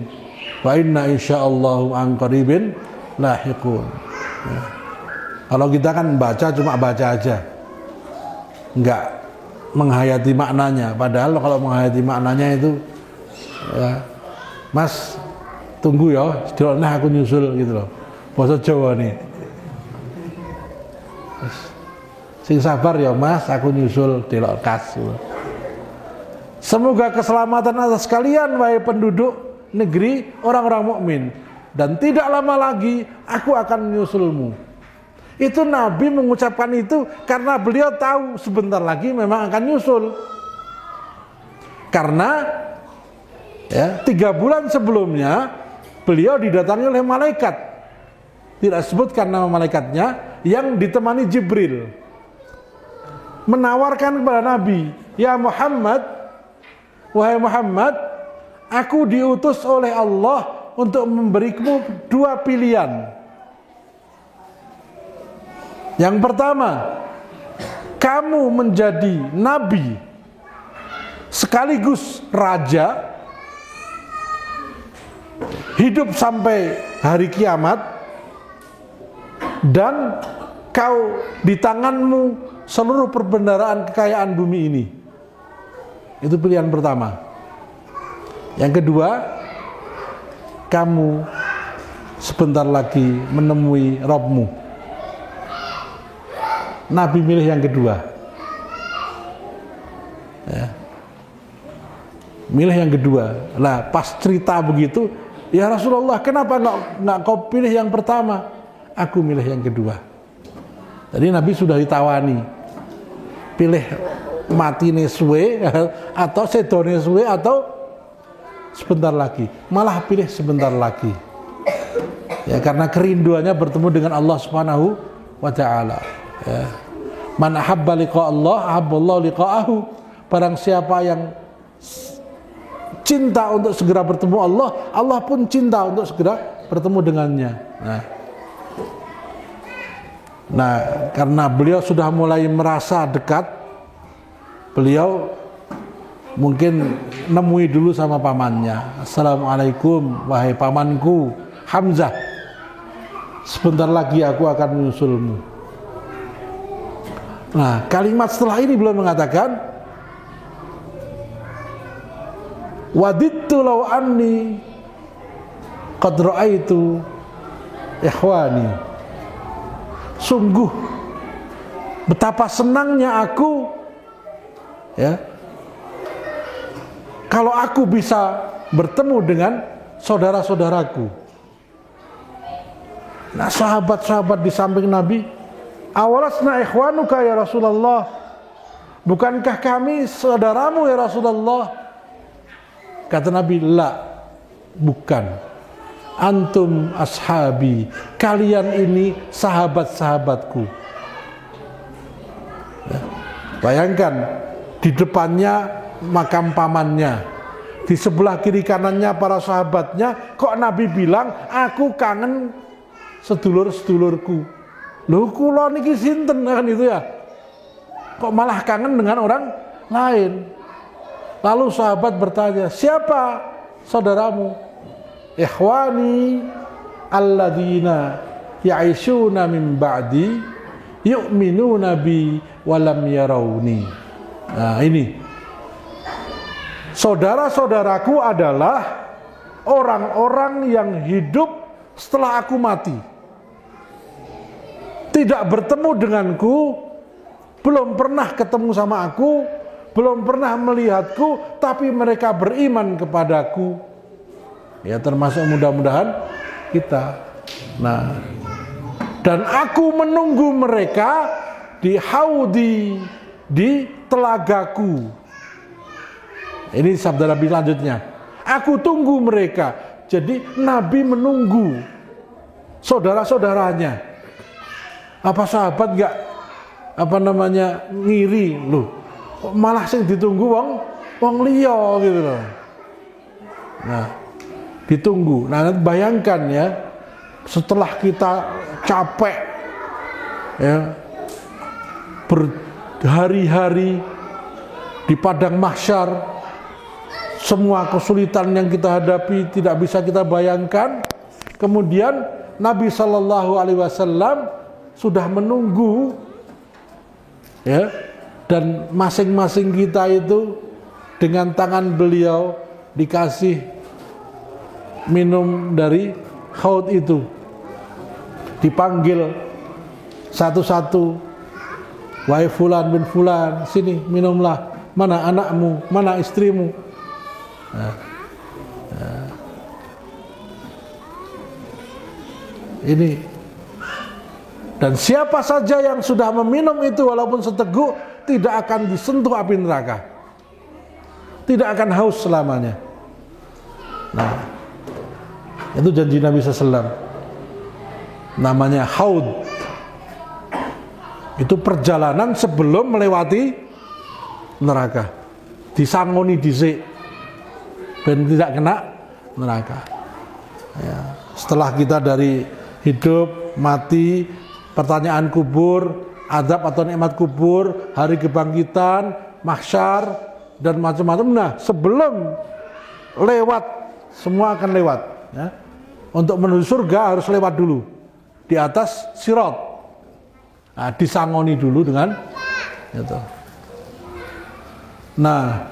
wa inna insyaallahu an qaribin lahiqun. Ya. Kalau kita kan baca cuma baca aja, enggak menghayati maknanya. Padahal kalau menghayati maknanya itu, ya, Mas tunggu ya, sedoleh aku nyusul gitu loh. Basa Jawa nih. Sing sabar ya Mas, aku nyusul delok kas. Semoga keselamatan atas kalian wahai penduduk negeri orang-orang mukmin, dan tidak lama lagi aku akan menyusulmu. Itu Nabi mengucapkan itu karena beliau tahu sebentar lagi memang akan nyusul. Karena ya, 3 bulan sebelumnya beliau didatangi oleh malaikat, tidak sebutkan nama malaikatnya, yang ditemani Jibril, menawarkan kepada Nabi, ya Muhammad, wahai Muhammad, aku diutus oleh Allah untuk memberimu 2 pilihan. Yang pertama, kamu menjadi nabi sekaligus raja, hidup sampai hari kiamat, dan kau di tanganmu seluruh perbendaharaan kekayaan bumi ini. Itu pilihan pertama. Yang kedua, kamu sebentar lagi menemui Rabbmu. Nabi milih yang kedua, ya. Milih yang kedua. Lah pas cerita begitu, ya Rasulullah, kenapa nggak kau pilih yang pertama? Aku milih yang kedua. Jadi Nabi sudah ditawani, pilih mati suwe atau sedone suwe atau sebentar lagi. Malah pilih sebentar lagi, ya, karena kerinduannya bertemu dengan Allah Subhanahu wa Ta'ala, ya. Man ahabba liqa Allah, ahabballahu liqa'ahu. Barang siapa yang cinta untuk segera bertemu Allah, Allah pun cinta untuk segera bertemu dengannya. Nah, karena beliau sudah mulai merasa dekat, beliau mungkin nemui dulu sama pamannya. Assalamualaikum wahai pamanku Hamzah, sebentar lagi aku akan menyusulmu. Nah, kalimat setelah ini beliau mengatakan, wadittu law anni qad ra'aitu ikhwani. Sungguh betapa senangnya aku, ya, kalau aku bisa bertemu dengan saudara-saudaraku. Nah, sahabat-sahabat di samping Nabi, awalasna ikhwanuka ya Rasulullah, bukankah kami saudaramu ya Rasulullah? Kata Nabi, la, bukan. Antum ashabi, kalian ini sahabat-sahabatku. Ya. Bayangkan, di depannya makam pamannya, di sebelah kiri kanannya para sahabatnya, kok Nabi bilang, aku kangen sedulur-sedulurku. Loh, kula niki sinten kan itu ya? Kok malah kangen dengan orang lain? Lalu sahabat bertanya, siapa saudaramu? Ikhwani alladzina ya'ishuna min ba'di yu'minuna bi walam yarawni. Nah, ini saudara-saudaraku adalah orang-orang yang hidup setelah aku mati, tidak bertemu denganku, belum pernah ketemu sama aku, belum pernah melihatku, tapi mereka beriman kepadaku. Ya, termasuk mudah-mudahan kita. Nah, dan aku menunggu mereka di haudi, di telagaku. Ini sabda Nabi selanjutnya. Aku tunggu mereka. Jadi Nabi menunggu saudara-saudaranya. Apa sahabat gak ngiri loh? Malah sing ditunggu wong liya gitu loh. Nah, ditunggu. Nah, bayangkan ya, setelah kita capek ya, berhari-hari di padang mahsyar, semua kesulitan yang kita hadapi tidak bisa kita bayangkan. Kemudian Nabi Shallallahu Alaihi Wasallam sudah menunggu, ya, dan masing-masing kita itu dengan tangan beliau dikasih minum dari haud itu, dipanggil satu-satu, wahai fulan bin fulan, sini minumlah, mana anakmu, mana istrimu. Ini, dan siapa saja yang sudah meminum itu walaupun seteguk, tidak akan disentuh api neraka, tidak akan haus selamanya. Nah, itu janji Nabi SAW. Namanya haud. Itu perjalanan sebelum melewati neraka, disangoni dhisik ben tidak kena neraka. Ya, setelah kita dari hidup, mati, pertanyaan kubur, azab atau nikmat kubur, hari kebangkitan, mahsyar dan macam-macam. Nah, sebelum lewat, semua akan lewat, ya. Untuk menuju surga harus lewat dulu di atas sirat. Nah, disangoni dulu dengan itu. Nah,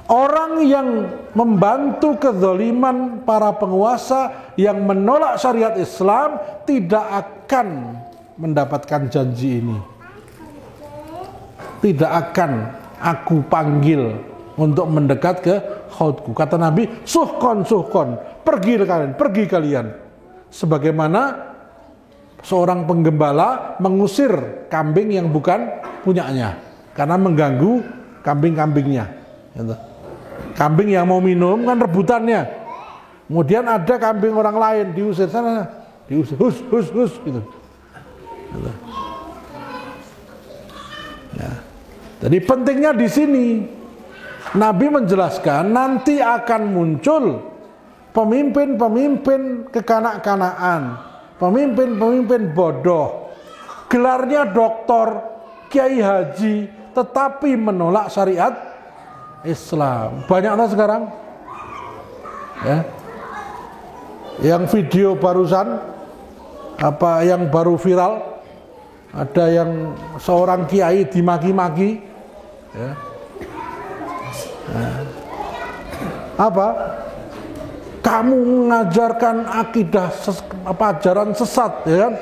orang yang membantu kezaliman para penguasa yang menolak syariat Islam tidak akan mendapatkan janji ini. Tidak akan aku panggil untuk mendekat ke khautku. Kata Nabi, suhkon, pergi kalian. Sebagaimana seorang penggembala mengusir kambing yang bukan punyanya karena mengganggu kambing-kambingnya. Kambing yang mau minum kan rebutannya. Kemudian ada kambing orang lain diusir sana, diusir, hus gitu. Jadi pentingnya di sini Nabi menjelaskan nanti akan muncul pemimpin-pemimpin kekanak-kanaan, pemimpin-pemimpin bodoh, gelarnya doktor, kiai haji, tetapi menolak syariat Islam. Banyak orang sekarang, ya. Yang video barusan, apa yang baru viral, ada yang seorang kiai dimaki-maki, ya. Nah, apa? Kamu mengajarkan akidah ajaran sesat, ya kan?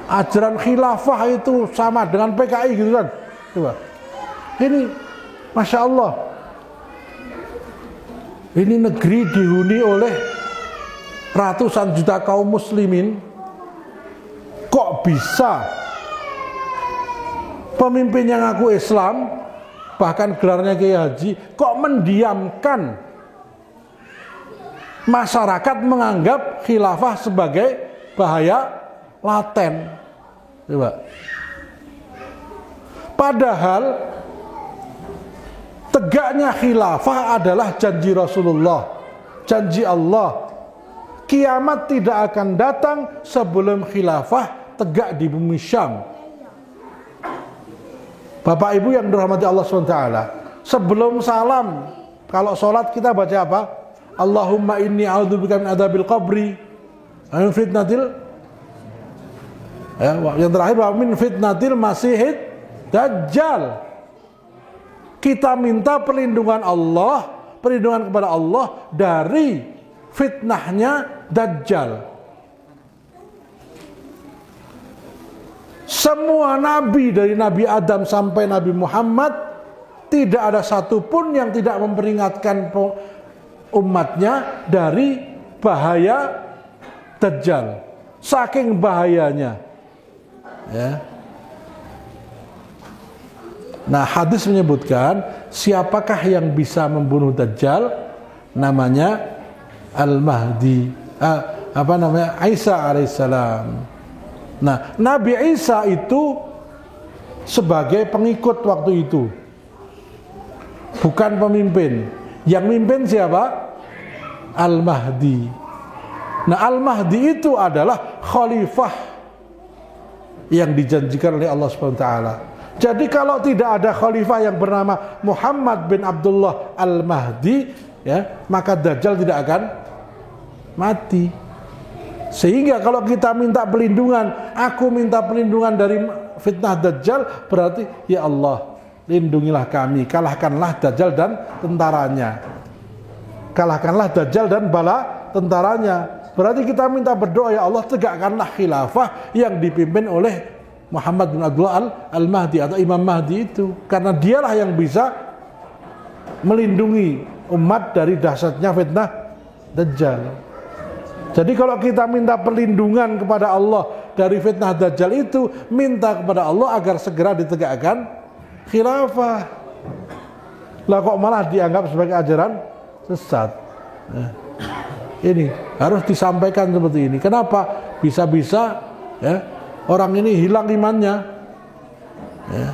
Ajaran khilafah itu sama dengan PKI gitu kan? Coba. Ini, masya Allah, ini negeri dihuni oleh ratusan juta kaum muslimin. Kok bisa pemimpin yang ngaku Islam, bahkan gelarnya kiai haji, kok mendiamkan masyarakat menganggap khilafah sebagai bahaya laten? Coba. Padahal tegaknya khilafah adalah janji Rasulullah, janji Allah. Kiamat tidak akan datang sebelum khilafah tegak di bumi Syam. Bapak Ibu yang dirahmati Allah SWT, sebelum salam, kalau sholat kita baca apa? Allahumma inni a'udzubika min adzabil qabri, min fitnatil, ya, yang terakhir min fitnatil masihid dajjal. Kita minta perlindungan Allah, perlindungan kepada Allah dari fitnahnya dajjal. Semua nabi dari Nabi Adam sampai Nabi Muhammad, tidak ada satupun yang tidak memperingatkan umatnya dari bahaya dajjal. Saking bahayanya, ya. Nah, hadis menyebutkan siapakah yang bisa membunuh dajjal? Namanya Al-Mahdi, Isa alaihissalam. Nah, Nabi Isa itu sebagai pengikut waktu itu, bukan pemimpin. Yang mimpin siapa? Al-Mahdi. Nah, Al-Mahdi itu adalah khalifah yang dijanjikan oleh Allah SWT. Jadi kalau tidak ada khalifah yang bernama Muhammad bin Abdullah Al-Mahdi, ya, maka Dajjal tidak akan mati. Sehingga kalau kita minta perlindungan, aku minta perlindungan dari fitnah Dajjal, berarti ya Allah, lindungilah kami, kalahkanlah Dajjal dan tentaranya. Kalahkanlah Dajjal dan bala tentaranya. Berarti kita minta berdoa, ya Allah, tegakkanlah khilafah yang dipimpin oleh Muhammad bin Abdullah Al-Mahdi atau Imam Mahdi itu. Karena dialah yang bisa melindungi umat dari dahsyatnya fitnah Dajjal. Jadi kalau kita minta perlindungan kepada Allah dari fitnah Dajjal itu, minta kepada Allah agar segera ditegakkan khilafah. Lah kok malah dianggap sebagai ajaran sesat? Nah, ini harus disampaikan seperti ini. Kenapa? Bisa-bisa, ya, orang ini hilang imannya, ya.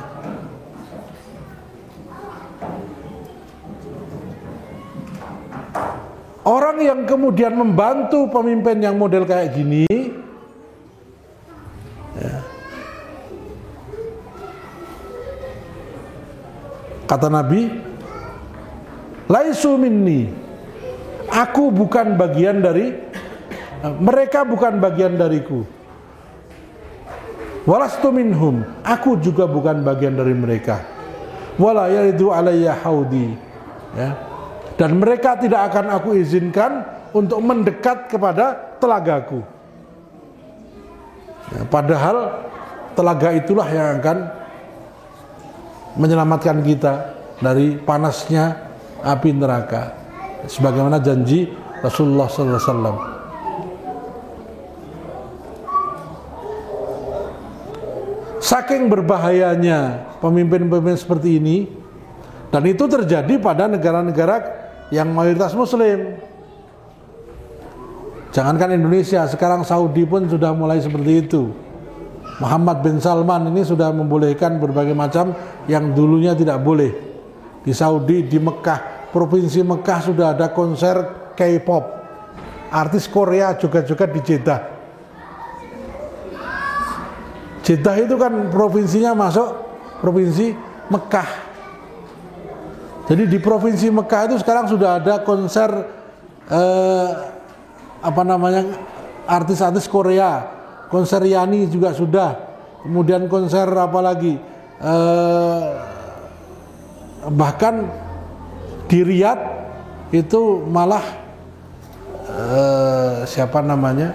Orang yang kemudian membantu pemimpin yang model kayak gini, ya, kata Nabi, laisu minni, aku bukan bagian dari mereka, bukan bagian dariku. Walastu minhum, aku juga bukan bagian dari mereka. Wala yaridu alayya haudi, ya. Dan mereka tidak akan aku izinkan untuk mendekat kepada telagaku. Ya, padahal telaga itulah yang akan menyelamatkan kita dari panasnya api neraka, sebagaimana janji Rasulullah SAW. Saking berbahayanya pemimpin-pemimpin seperti ini, dan itu terjadi pada negara-negara yang mayoritas Muslim. Jangankan Indonesia, sekarang Saudi pun sudah mulai seperti itu. Muhammad bin Salman ini sudah membolehkan berbagai macam yang dulunya tidak boleh. Di Saudi, di Mekah, provinsi Mekah sudah ada konser K-pop. Artis Korea juga di Jeddah. Jeddah itu kan provinsinya masuk provinsi Mekah. Jadi di provinsi Mekah itu sekarang sudah ada konser artis-artis Korea, konser Yani juga sudah, kemudian konser apa lagi, bahkan di Riyadh itu malah siapa namanya,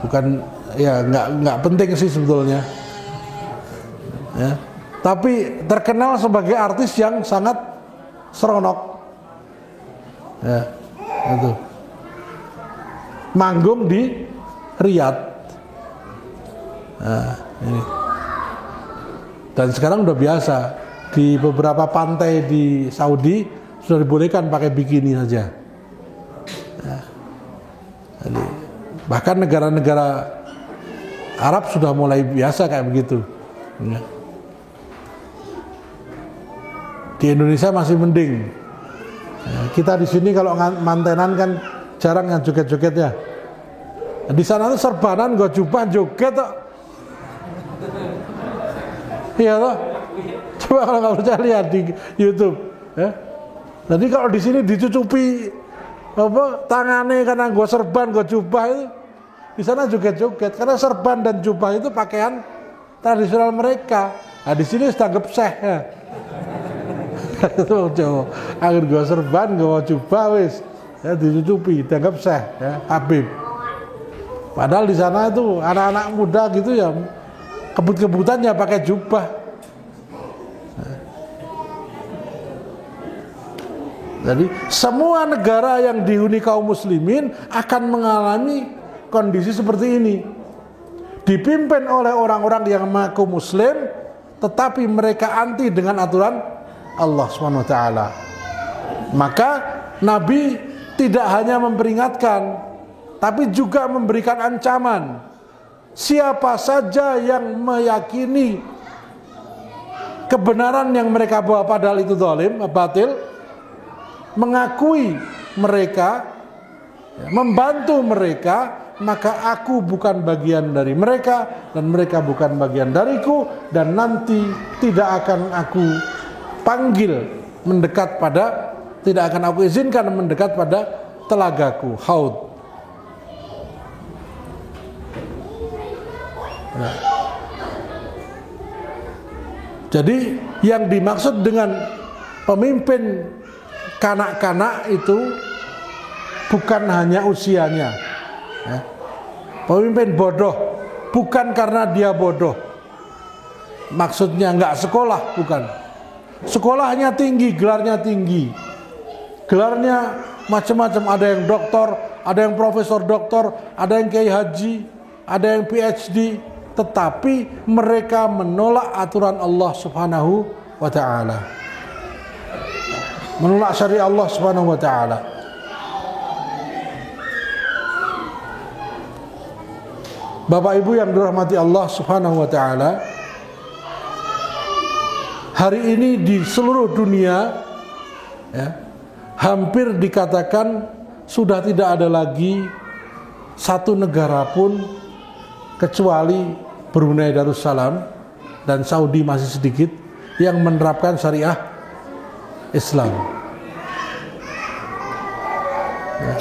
bukan ya nggak penting sih sebetulnya, ya, tapi terkenal sebagai artis yang sangat seronok, ya itu. Manggung di Riyadh. Nah, ini. Dan sekarang udah biasa di beberapa pantai di Saudi sudah dibolehkan pakai bikini saja. Nah, jadi, bahkan negara-negara Arab sudah mulai biasa kayak begitu. Ya. Di Indonesia masih mending. Ya, kita di sini kalau mantenan kan jarang yang joget-joget ya. Di sana tuh serbanan, gue jubah joget tuh. Iya toh. Coba kalau nggak percaya lihat di YouTube. Ya. Jadi kalau di sini dicucupi tangannya karena gue serban, gue jubah itu. Di sana joget-joget karena serban dan jubah itu pakaian tradisional mereka. Nah di sini sedang gepseh ya. Itu Jawa. Akhir gue serban, gue jubah wis. Ya dicucupi, dianggap syekh, ya, Habib. Padahal di sana itu anak-anak muda gitu ya, kebut-kebutan ya pakai jubah. Jadi semua negara yang dihuni kaum muslimin akan mengalami kondisi seperti ini. Dipimpin oleh orang-orang yang mengaku muslim, tetapi mereka anti dengan aturan Allah SWT. Maka Nabi tidak hanya memperingatkan, tapi juga memberikan ancaman. Siapa saja yang meyakini kebenaran yang mereka bawa padahal itu zalim, batil, mengakui mereka, membantu mereka, maka aku bukan bagian dari mereka dan mereka bukan bagian dariku, dan nanti tidak akan aku panggil mendekat pada, tidak akan aku izinkan mendekat pada telagaku, haud. Nah. Jadi yang dimaksud dengan pemimpin kanak-kanak itu bukan hanya usianya, ya. Pemimpin bodoh bukan karena dia bodoh, maksudnya nggak sekolah, bukan. Sekolahnya tinggi, gelarnya tinggi, gelarnya macam-macam, ada yang doktor, ada yang profesor doktor, ada yang kiai haji, ada yang PhD, tetapi mereka menolak aturan Allah Subhanahu wa ta'ala, menolak syariat Allah Subhanahu wa ta'ala. Bapak Ibu yang dirahmati Allah Subhanahu wa ta'ala, hari ini di seluruh dunia, ya, hampir dikatakan sudah tidak ada lagi satu negara pun kecuali Brunei Darussalam dan Saudi masih sedikit yang menerapkan syariah Islam. Ya.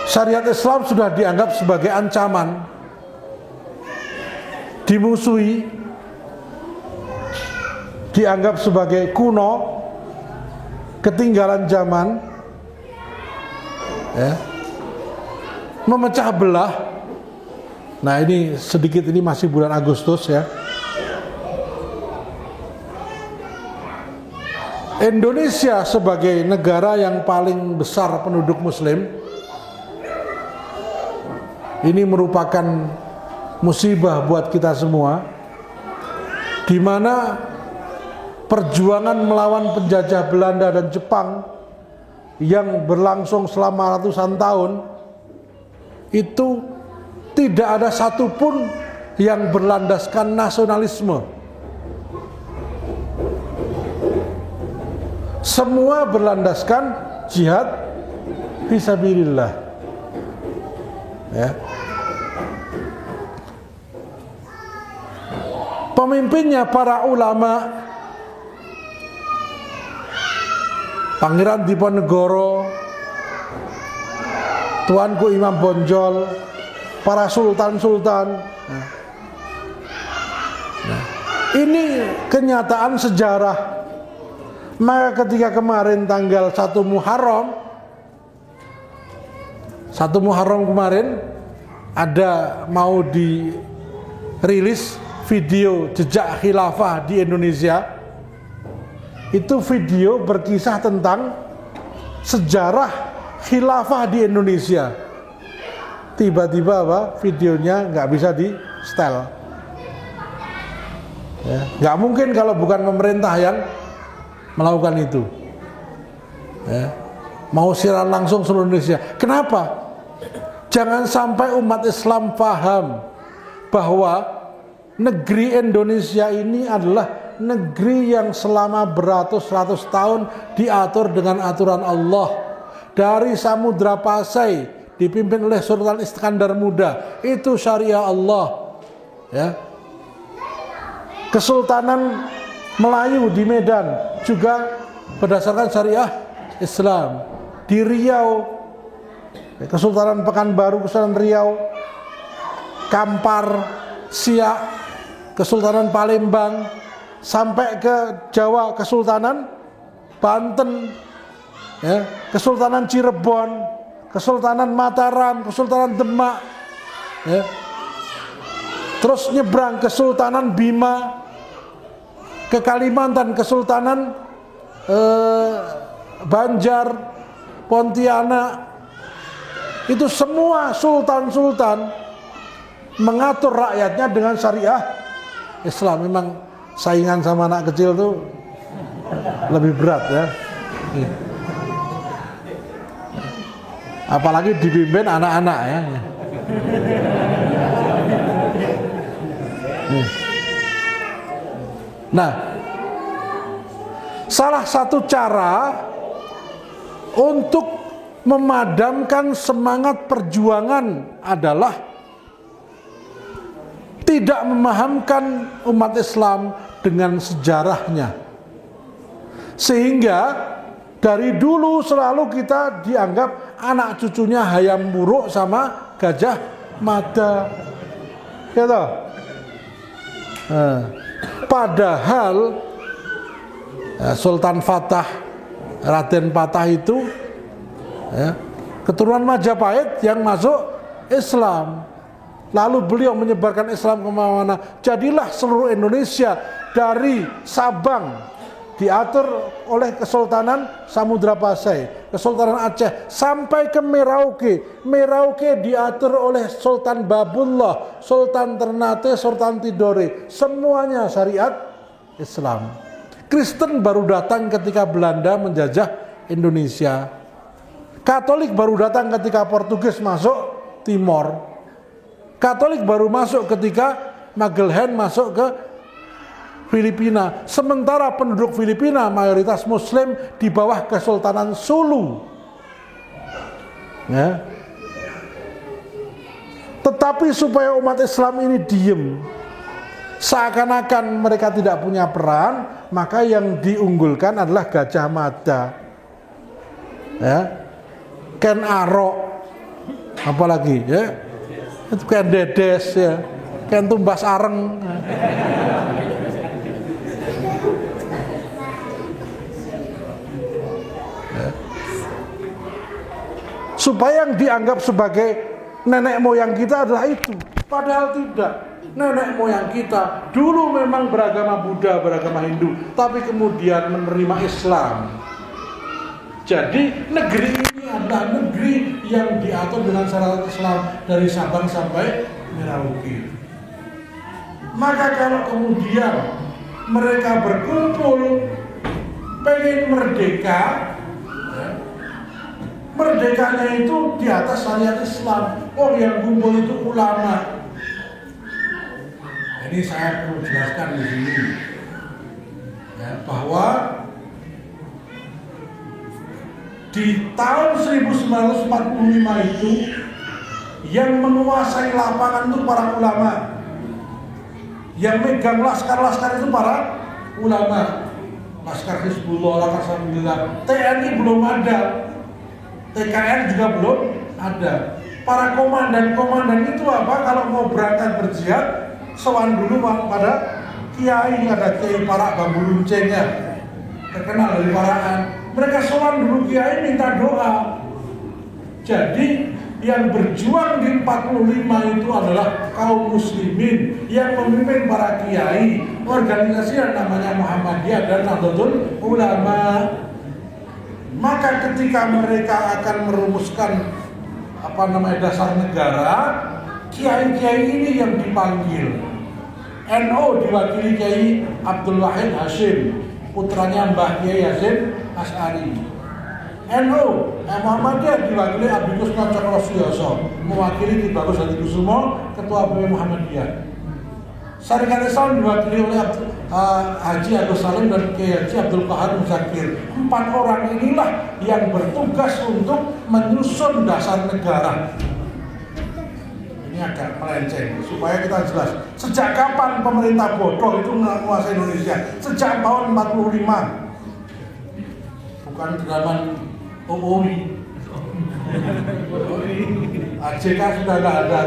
Syariat Islam sudah dianggap sebagai ancaman, dimusuhi, dianggap sebagai kuno, ketinggalan zaman, ya, memecah belah. Nah ini sedikit, ini masih bulan Agustus ya. Indonesia sebagai negara yang paling besar penduduk muslim, ini merupakan musibah buat kita semua, di mana perjuangan melawan penjajah Belanda dan Jepang yang berlangsung selama ratusan tahun itu tidak ada satupun yang berlandaskan nasionalisme. Semua berlandaskan jihad fisabilillah. Ya. Pemimpinnya para ulama, Pangeran Diponegoro, Tuanku Imam Bonjol, para sultan-sultan. Ini kenyataan sejarah. Maka ketika kemarin tanggal 1 Muharram kemarin ada mau dirilis video jejak khilafah di Indonesia. Itu video berkisah tentang sejarah khilafah di Indonesia. Tiba-tiba videonya nggak bisa di setel. Ya, nggak mungkin kalau bukan pemerintah yang melakukan itu. Ya, mau siaran langsung seluruh Indonesia. Kenapa? Jangan sampai umat Islam paham bahwa negeri Indonesia ini adalah negeri yang selama beratus-ratus tahun diatur dengan aturan Allah. Dari Samudra Pasai dipimpin oleh Sultan Iskandar Muda, itu syariah Allah. Ya. Kesultanan Melayu di Medan juga berdasarkan syariah Islam. Di Riau, Kesultanan Pekanbaru, Kesultanan Riau, Kampar, Siak, Kesultanan Palembang, sampai ke Jawa, Kesultanan Banten, ya, Kesultanan Cirebon, Kesultanan Mataram, Kesultanan Demak, ya. Terus nyebrang Kesultanan Bima, ke Kalimantan, Kesultanan Banjar, Pontianak. Itu semua sultan-sultan mengatur rakyatnya dengan syariah Islam. Memang saingan sama anak kecil tuh lebih berat, ya. Apalagi dipimpin anak-anak, ya. Nah, salah satu cara untuk memadamkan semangat perjuangan adalah tidak memahamkan umat Islam dengan sejarahnya. Sehingga dari dulu selalu kita dianggap anak cucunya Hayam Wuruk sama Gajah Mada, gitu. Padahal Sultan Fatah, Raden Patah itu, ya, keturunan Majapahit yang masuk Islam. Lalu beliau menyebarkan Islam kemana-mana. Jadilah seluruh Indonesia dari Sabang diatur oleh Kesultanan Samudra Pasai, Kesultanan Aceh, sampai ke Merauke. Merauke diatur oleh Sultan Babullah, Sultan Ternate, Sultan Tidore. Semuanya syariat Islam. Kristen baru datang ketika Belanda menjajah Indonesia. Katolik baru datang ketika Portugis masuk Timor. Katolik baru masuk ketika Magellan masuk ke Filipina. Sementara penduduk Filipina mayoritas Muslim di bawah Kesultanan Sulu. Ya. Tetapi supaya umat Islam ini diem, seakan-akan mereka tidak punya peran, maka yang diunggulkan adalah Gajah Mada, ya, Ken Arok, apalagi, ya, itu Ken Dedes, ya, Ken Tumbas Areng. Supaya yang dianggap sebagai nenek moyang kita adalah itu. Padahal tidak. Nenek moyang kita dulu memang beragama Buddha, beragama Hindu, tapi kemudian menerima Islam. Jadi negeri ini adalah negeri yang diatur dengan syariat Islam dari Sabang sampai Merauke. Maka kalau kemudian mereka berkumpul pengen merdeka, merdekanya itu di atas syariat Islam. Oh, yang kumpul itu ulama. Ini saya perlu jelaskan di sini ya, bahwa di tahun 1945 itu yang menguasai lapangan itu para ulama, yang megang laskar-laskar itu para ulama, Laskar Hizbullah, Laskar Sabilillah. TNI belum ada, TKN juga belum ada. Para komandan-komandan itu apa? Kalau mau berangkat berjihad, sowan dulu pada kiai, ada kiai Parak Bambu Runcengnya, terkenal dari Parakan. Mereka sowan dulu kiai minta doa. Jadi yang berjuang di 45 itu adalah kaum muslimin yang memimpin para kiai, organisasi yang namanya Muhammadiyah dan Nahdlatul Ulama. Maka ketika mereka akan merumuskan dasar negara, kiai-kiai ini yang dipanggil. NU diwakili Kiai Abdul Wahid Hashim, putranya Mbah Kiai Hasyim Asy'ari. NU Muhammadiyah diwakili Abikus Cokro Suyoso, mewakili Ki Bagus Hadikusumo, ketua BP Muhammadiyah. Syarikat Islam diwakili oleh Haji Agus Salim dan Kiai Haji Abdul Qahar Muzakir. 4 orang inilah yang bertugas untuk menyusun dasar negara. Ini agak melenceng supaya kita jelas. Sejak kapan pemerintah bodoh itu menguasai Indonesia? Sejak tahun 45. Bukan zaman OOI. JK sudah nggak ada.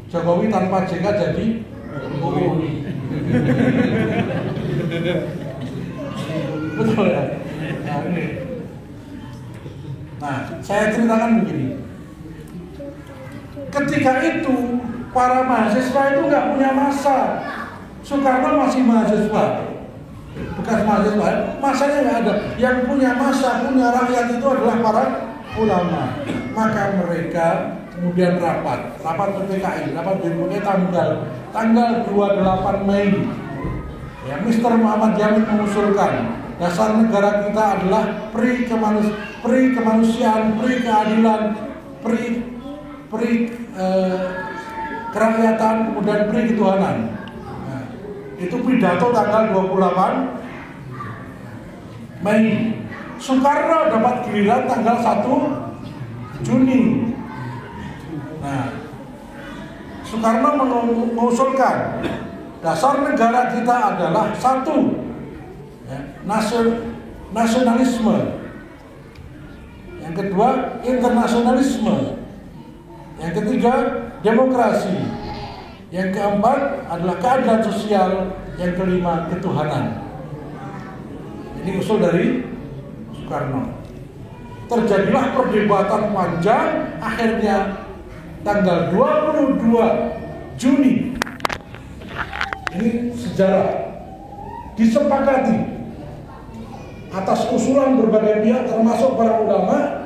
Jokowi tanpa JK jadi OOI. Betul ya? Nah, saya ceritakan begini. Ketika itu para mahasiswa itu nggak punya masa. Soekarno masih mahasiswa, bekas mahasiswa, masanya nggak ada. Yang punya masa, punya rakyat itu adalah para ulama. Maka mereka kemudian rapat PPKI, rapat BPK tanggal 28 Mei. Ya, Mr. Muhammad Yamin mengusulkan dasar negara kita adalah pri kemanusiaan, pri keadilan, pri kerakyatan, kemudian pri ketuhanan. Nah, itu pidato tanggal 28 Mei. Soekarno dapat giliran tanggal 1 Juni. Nah, Soekarno mengusulkan dasar negara kita adalah satu, ya, nasionalisme. Yang kedua, internasionalisme. Yang ketiga, demokrasi. Yang keempat adalah keadilan sosial. Yang kelima, ketuhanan. Ini usul dari Soekarno. Terjadilah perdebatan panjang. Akhirnya tanggal 22 Juni, ini sejarah, disepakati atas usulan berbagai pihak termasuk para ulama,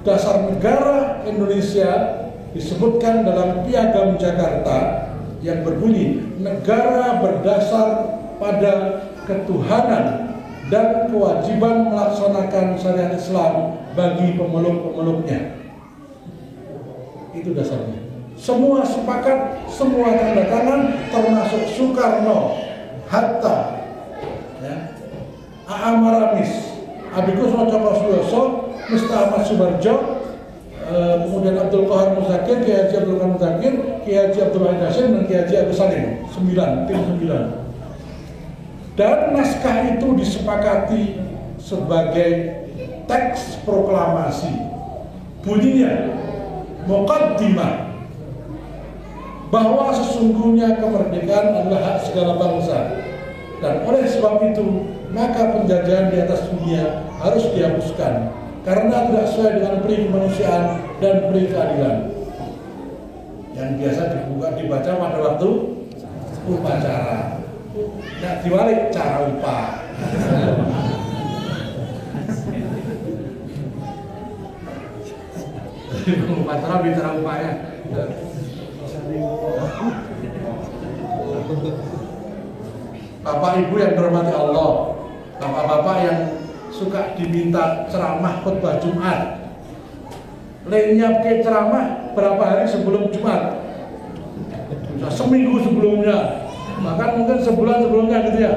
dasar negara Indonesia disebutkan dalam Piagam Jakarta yang berbunyi negara berdasar pada ketuhanan dan kewajiban melaksanakan syariat Islam bagi pemeluk-pemeluknya. Itu dasarnya. Semua sepakat, semua tanda tangan, termasuk Soekarno, Hatta, ya, A.A. Maramis, Abikus Cokro Suyoso, Mr. Ahmad Subarjo, kemudian Abdul Qahar Muzakir, Kiai Haji Abdul Qahar Muzakir, Kiai Haji Abdul Wahid Hashim, dan Kiai Haji Agus Salim. 9, tim 9. Dan naskah itu disepakati sebagai teks proklamasi. Bunyinya muqaddimah, bahwa sesungguhnya kemerdekaan adalah hak segala bangsa, dan oleh sebab itu maka penjajahan di atas dunia harus dihapuskan karena tidak sesuai dengan pri kemanusiaan dan pri keadilan. Yang biasa dibaca pada waktu upacara, nah diwalik cara upah. Upacara bicara upaya. Bapak Ibu yang dihormati Allah, bapak-bapak yang suka diminta ceramah khutbah Jumat, nyiapke ceramah berapa hari sebelum Jumat? seminggu sebelumnya, bahkan mungkin sebulan sebelumnya gitu ya,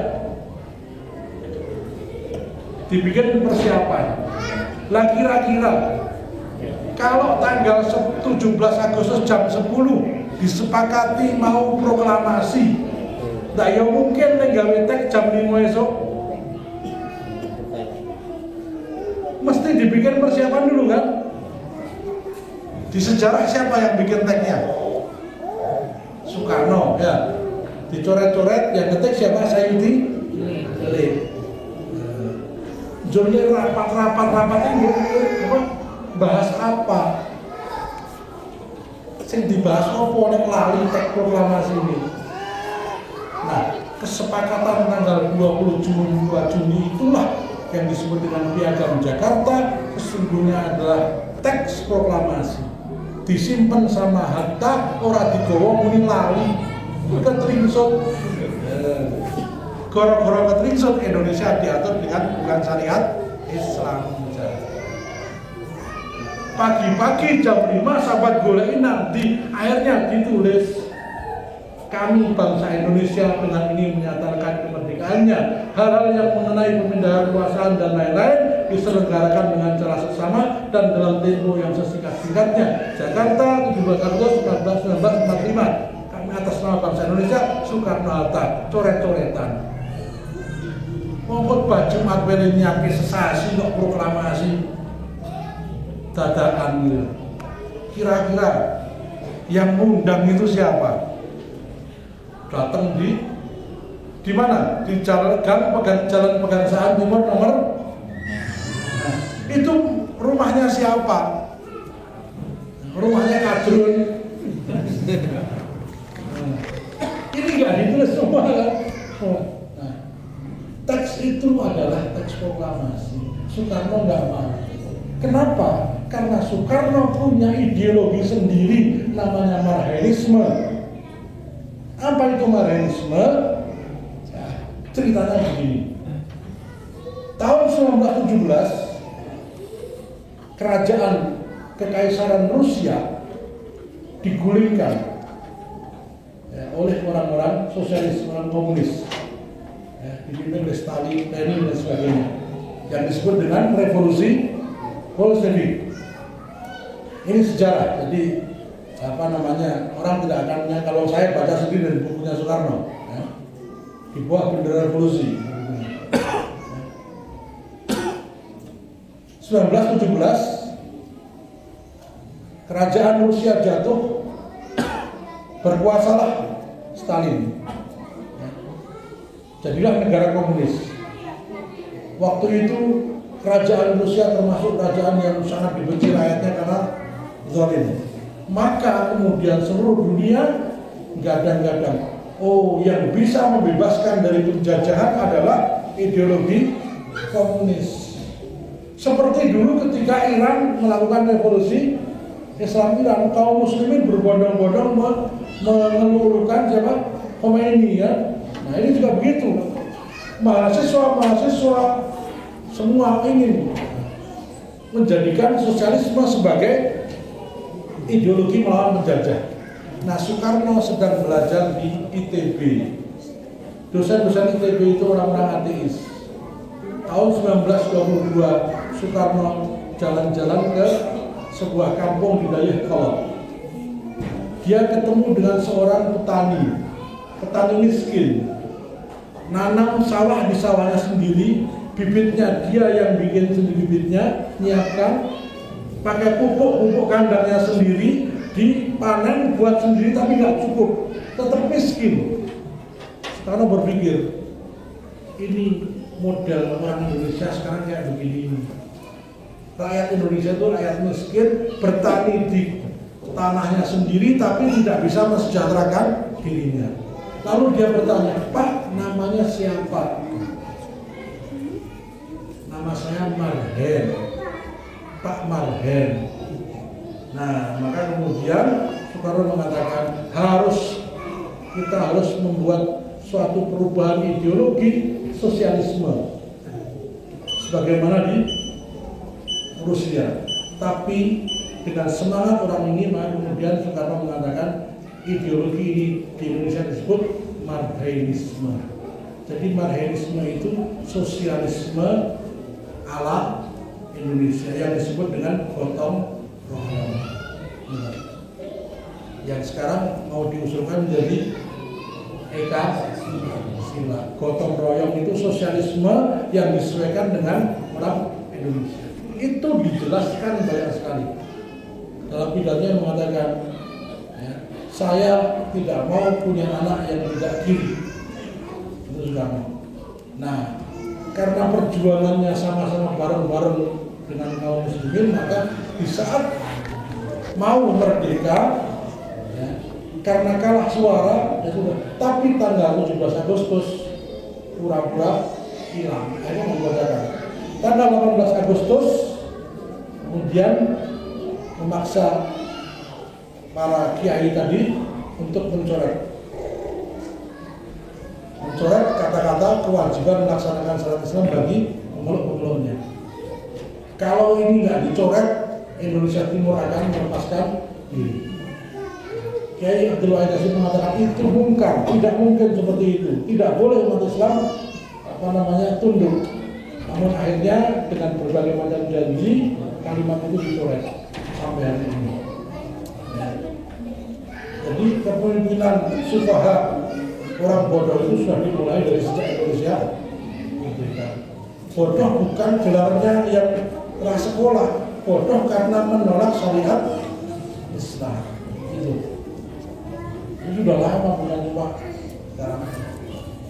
dibikin persiapan. Lah kira-kira kalau tanggal 17 Agustus jam 10 disepakati mau proklamasi, nah ya mungkin gawe tek jam 5 esok. Mesti dibikin persiapan dulu kan. Di sejarah siapa yang bikin teknya? Soekarno ya. Dicoret-coret yang ngetik siapa? Sayuti Jone rapat ini bahas apa? Sing dibahas apa nek lali tek proklamasi ini. Nah, kesepakatan tanggal 22 Juni itulah yang disebut dengan Piagam Jakarta, sesungguhnya adalah teks proklamasi. Disimpan sama Hatta, ora digawa muni lali. Ketringsut. Goro-goro ketringsut Indonesia diatur dengan bukan syariat Islam. Pagi-pagi jam 5 sahabat golek nanti akhirnya ditulis kami bangsa Indonesia dengan ini menyatakan kemerdekaannya. Hal-hal yang mengenai pemindahan kekuasaan dan lain-lain diselenggarakan dengan cara seksama dan dalam tempo yang sesingkat-singkatnya. Jakarta 17 Agustus 1945. Kami atas nama bangsa Indonesia, Soekarno-Hatta, coret-coretan. Mongkot baju Akbar nyaki sesasi kok proklamasi dadakan gitu. Kira-kira yang ngundang itu siapa? Datang di mana? Di jalan Pegangsaan Timur nomor. Nah, itu rumahnya siapa? Rumahnya Kadrun. Ini nggak ditulis semua kan? Nah, teks itu adalah teks proklamasi. Soekarno nggak mau. Kenapa? Karena Soekarno punya ideologi sendiri namanya Marxisme. Apa itu Marxisme? Ceritanya begini. Tahun 1917 kerajaan Kekaisaran Rusia digulingkan oleh orang-orang sosialis, orang komunis, dipimpin oleh Stalin, Lenin dan sebagainya, yang disebut dengan revolusi Bolshevik. Ini sejarah, jadi orang tidak akan, kalau saya baca sendiri dari bukunya Soekarno, di bawah bendera revolusi. 1917 kerajaan Rusia jatuh, berkuasalah Stalin, jadilah negara komunis. Waktu itu kerajaan Rusia termasuk kerajaan yang sangat dibenci rakyatnya karena zalim. Maka kemudian seluruh dunia gadang-gadang, oh yang bisa membebaskan dari penjajahan adalah ideologi komunis. Seperti dulu ketika Iran melakukan revolusi Islam Iran, kaum muslimin berbondong-bondong mengelurukan siapa? Khomeini ya. Nah ini juga begitu. Mahasiswa semua ingin menjadikan sosialisme sebagai ideologi melawan penjajah. Nah, Soekarno sedang belajar di ITB. Dosen-dosen ITB itu orang-orang ateis. Tahun 1922, Soekarno jalan-jalan ke sebuah kampung di Dayakolot. Dia ketemu dengan seorang petani miskin. Nanam sawah di sawahnya sendiri, bibitnya dia yang bikin sendiri bibitnya, nyiapkan, pakai pupuk kandangnya sendiri, dipanen buat sendiri tapi nggak cukup, tetap miskin. Karena berpikir ini model orang Indonesia sekarang kayak begini. Rakyat Indonesia itu rakyat miskin, bertani di tanahnya sendiri tapi tidak bisa mensejahterakan dirinya. Lalu dia bertanya, Pak, namanya siapa? Nama saya Marhen, Pak Marhen. Nah, maka kemudian Soekarno mengatakan kita harus membuat suatu perubahan ideologi sosialisme sebagaimana di Rusia. Tapi dengan semangat orang ini, maka kemudian Soekarno mengatakan ideologi ini di Indonesia disebut marhainisme. Jadi marhainisme itu sosialisme ala Indonesia yang disebut dengan gotong royong. Yang sekarang mau diusulkan menjadi Eka Sila. Gotong royong itu sosialisme yang disesuaikan dengan orang Indonesia. Itu dijelaskan banyak sekali. Dalam pidatonya mengatakan, ya, saya tidak mau punya anak yang tidak kiri. Itu sudah mau. Nah, karena perjuangannya sama-sama bareng-bareng dengan kaum muslimin, maka di saat mau merdeka, ya, karena kalah suara, ya sudah. Tapi tanggal 17 Agustus pura-pura hilang. Akhirnya membacakan. Tanggal 18 Agustus kemudian memaksa para kiai tadi untuk mencoret kata-kata kewajiban melaksanakan syariat Islam bagi pemeluk-pemeluknya. Kalau ini nggak dicoret, Indonesia Timur akan melepaskan diri. Kiai Abdul Wahid Hasyim mengatakan itu mungkar, tidak mungkin seperti itu, tidak boleh umat Islam tunduk. Namun akhirnya dengan berbagai macam janji, kalimat itu dicoret sampai hari ini. Ya. Jadi kepemimpinan sufaha orang bodoh itu sudah dimulai dari sejak Indonesia merdeka. Bodoh bukan gelarnya yang telah sekolah, bodoh karena menolak syariat Islam. Itu sudah lama, bukan cuma sekarang.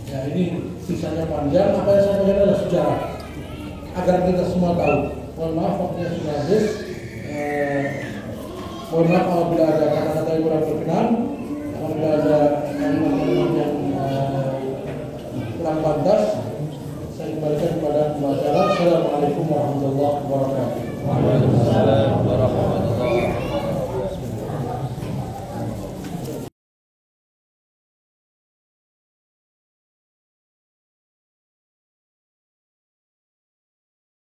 Ya ini sisanya panjang, apa yang saya sampaikan adalah sejarah agar kita semua tahu. Mohon maaf waktunya sudah habis. Mohon maaf apabila ada kata-kata yang kurang berkenan, apabila ada kalimat-kalimat yang kurang pantas, saya kembalikan kepada pembicara. Assalamualaikum warahmatullahi wabarakatuh.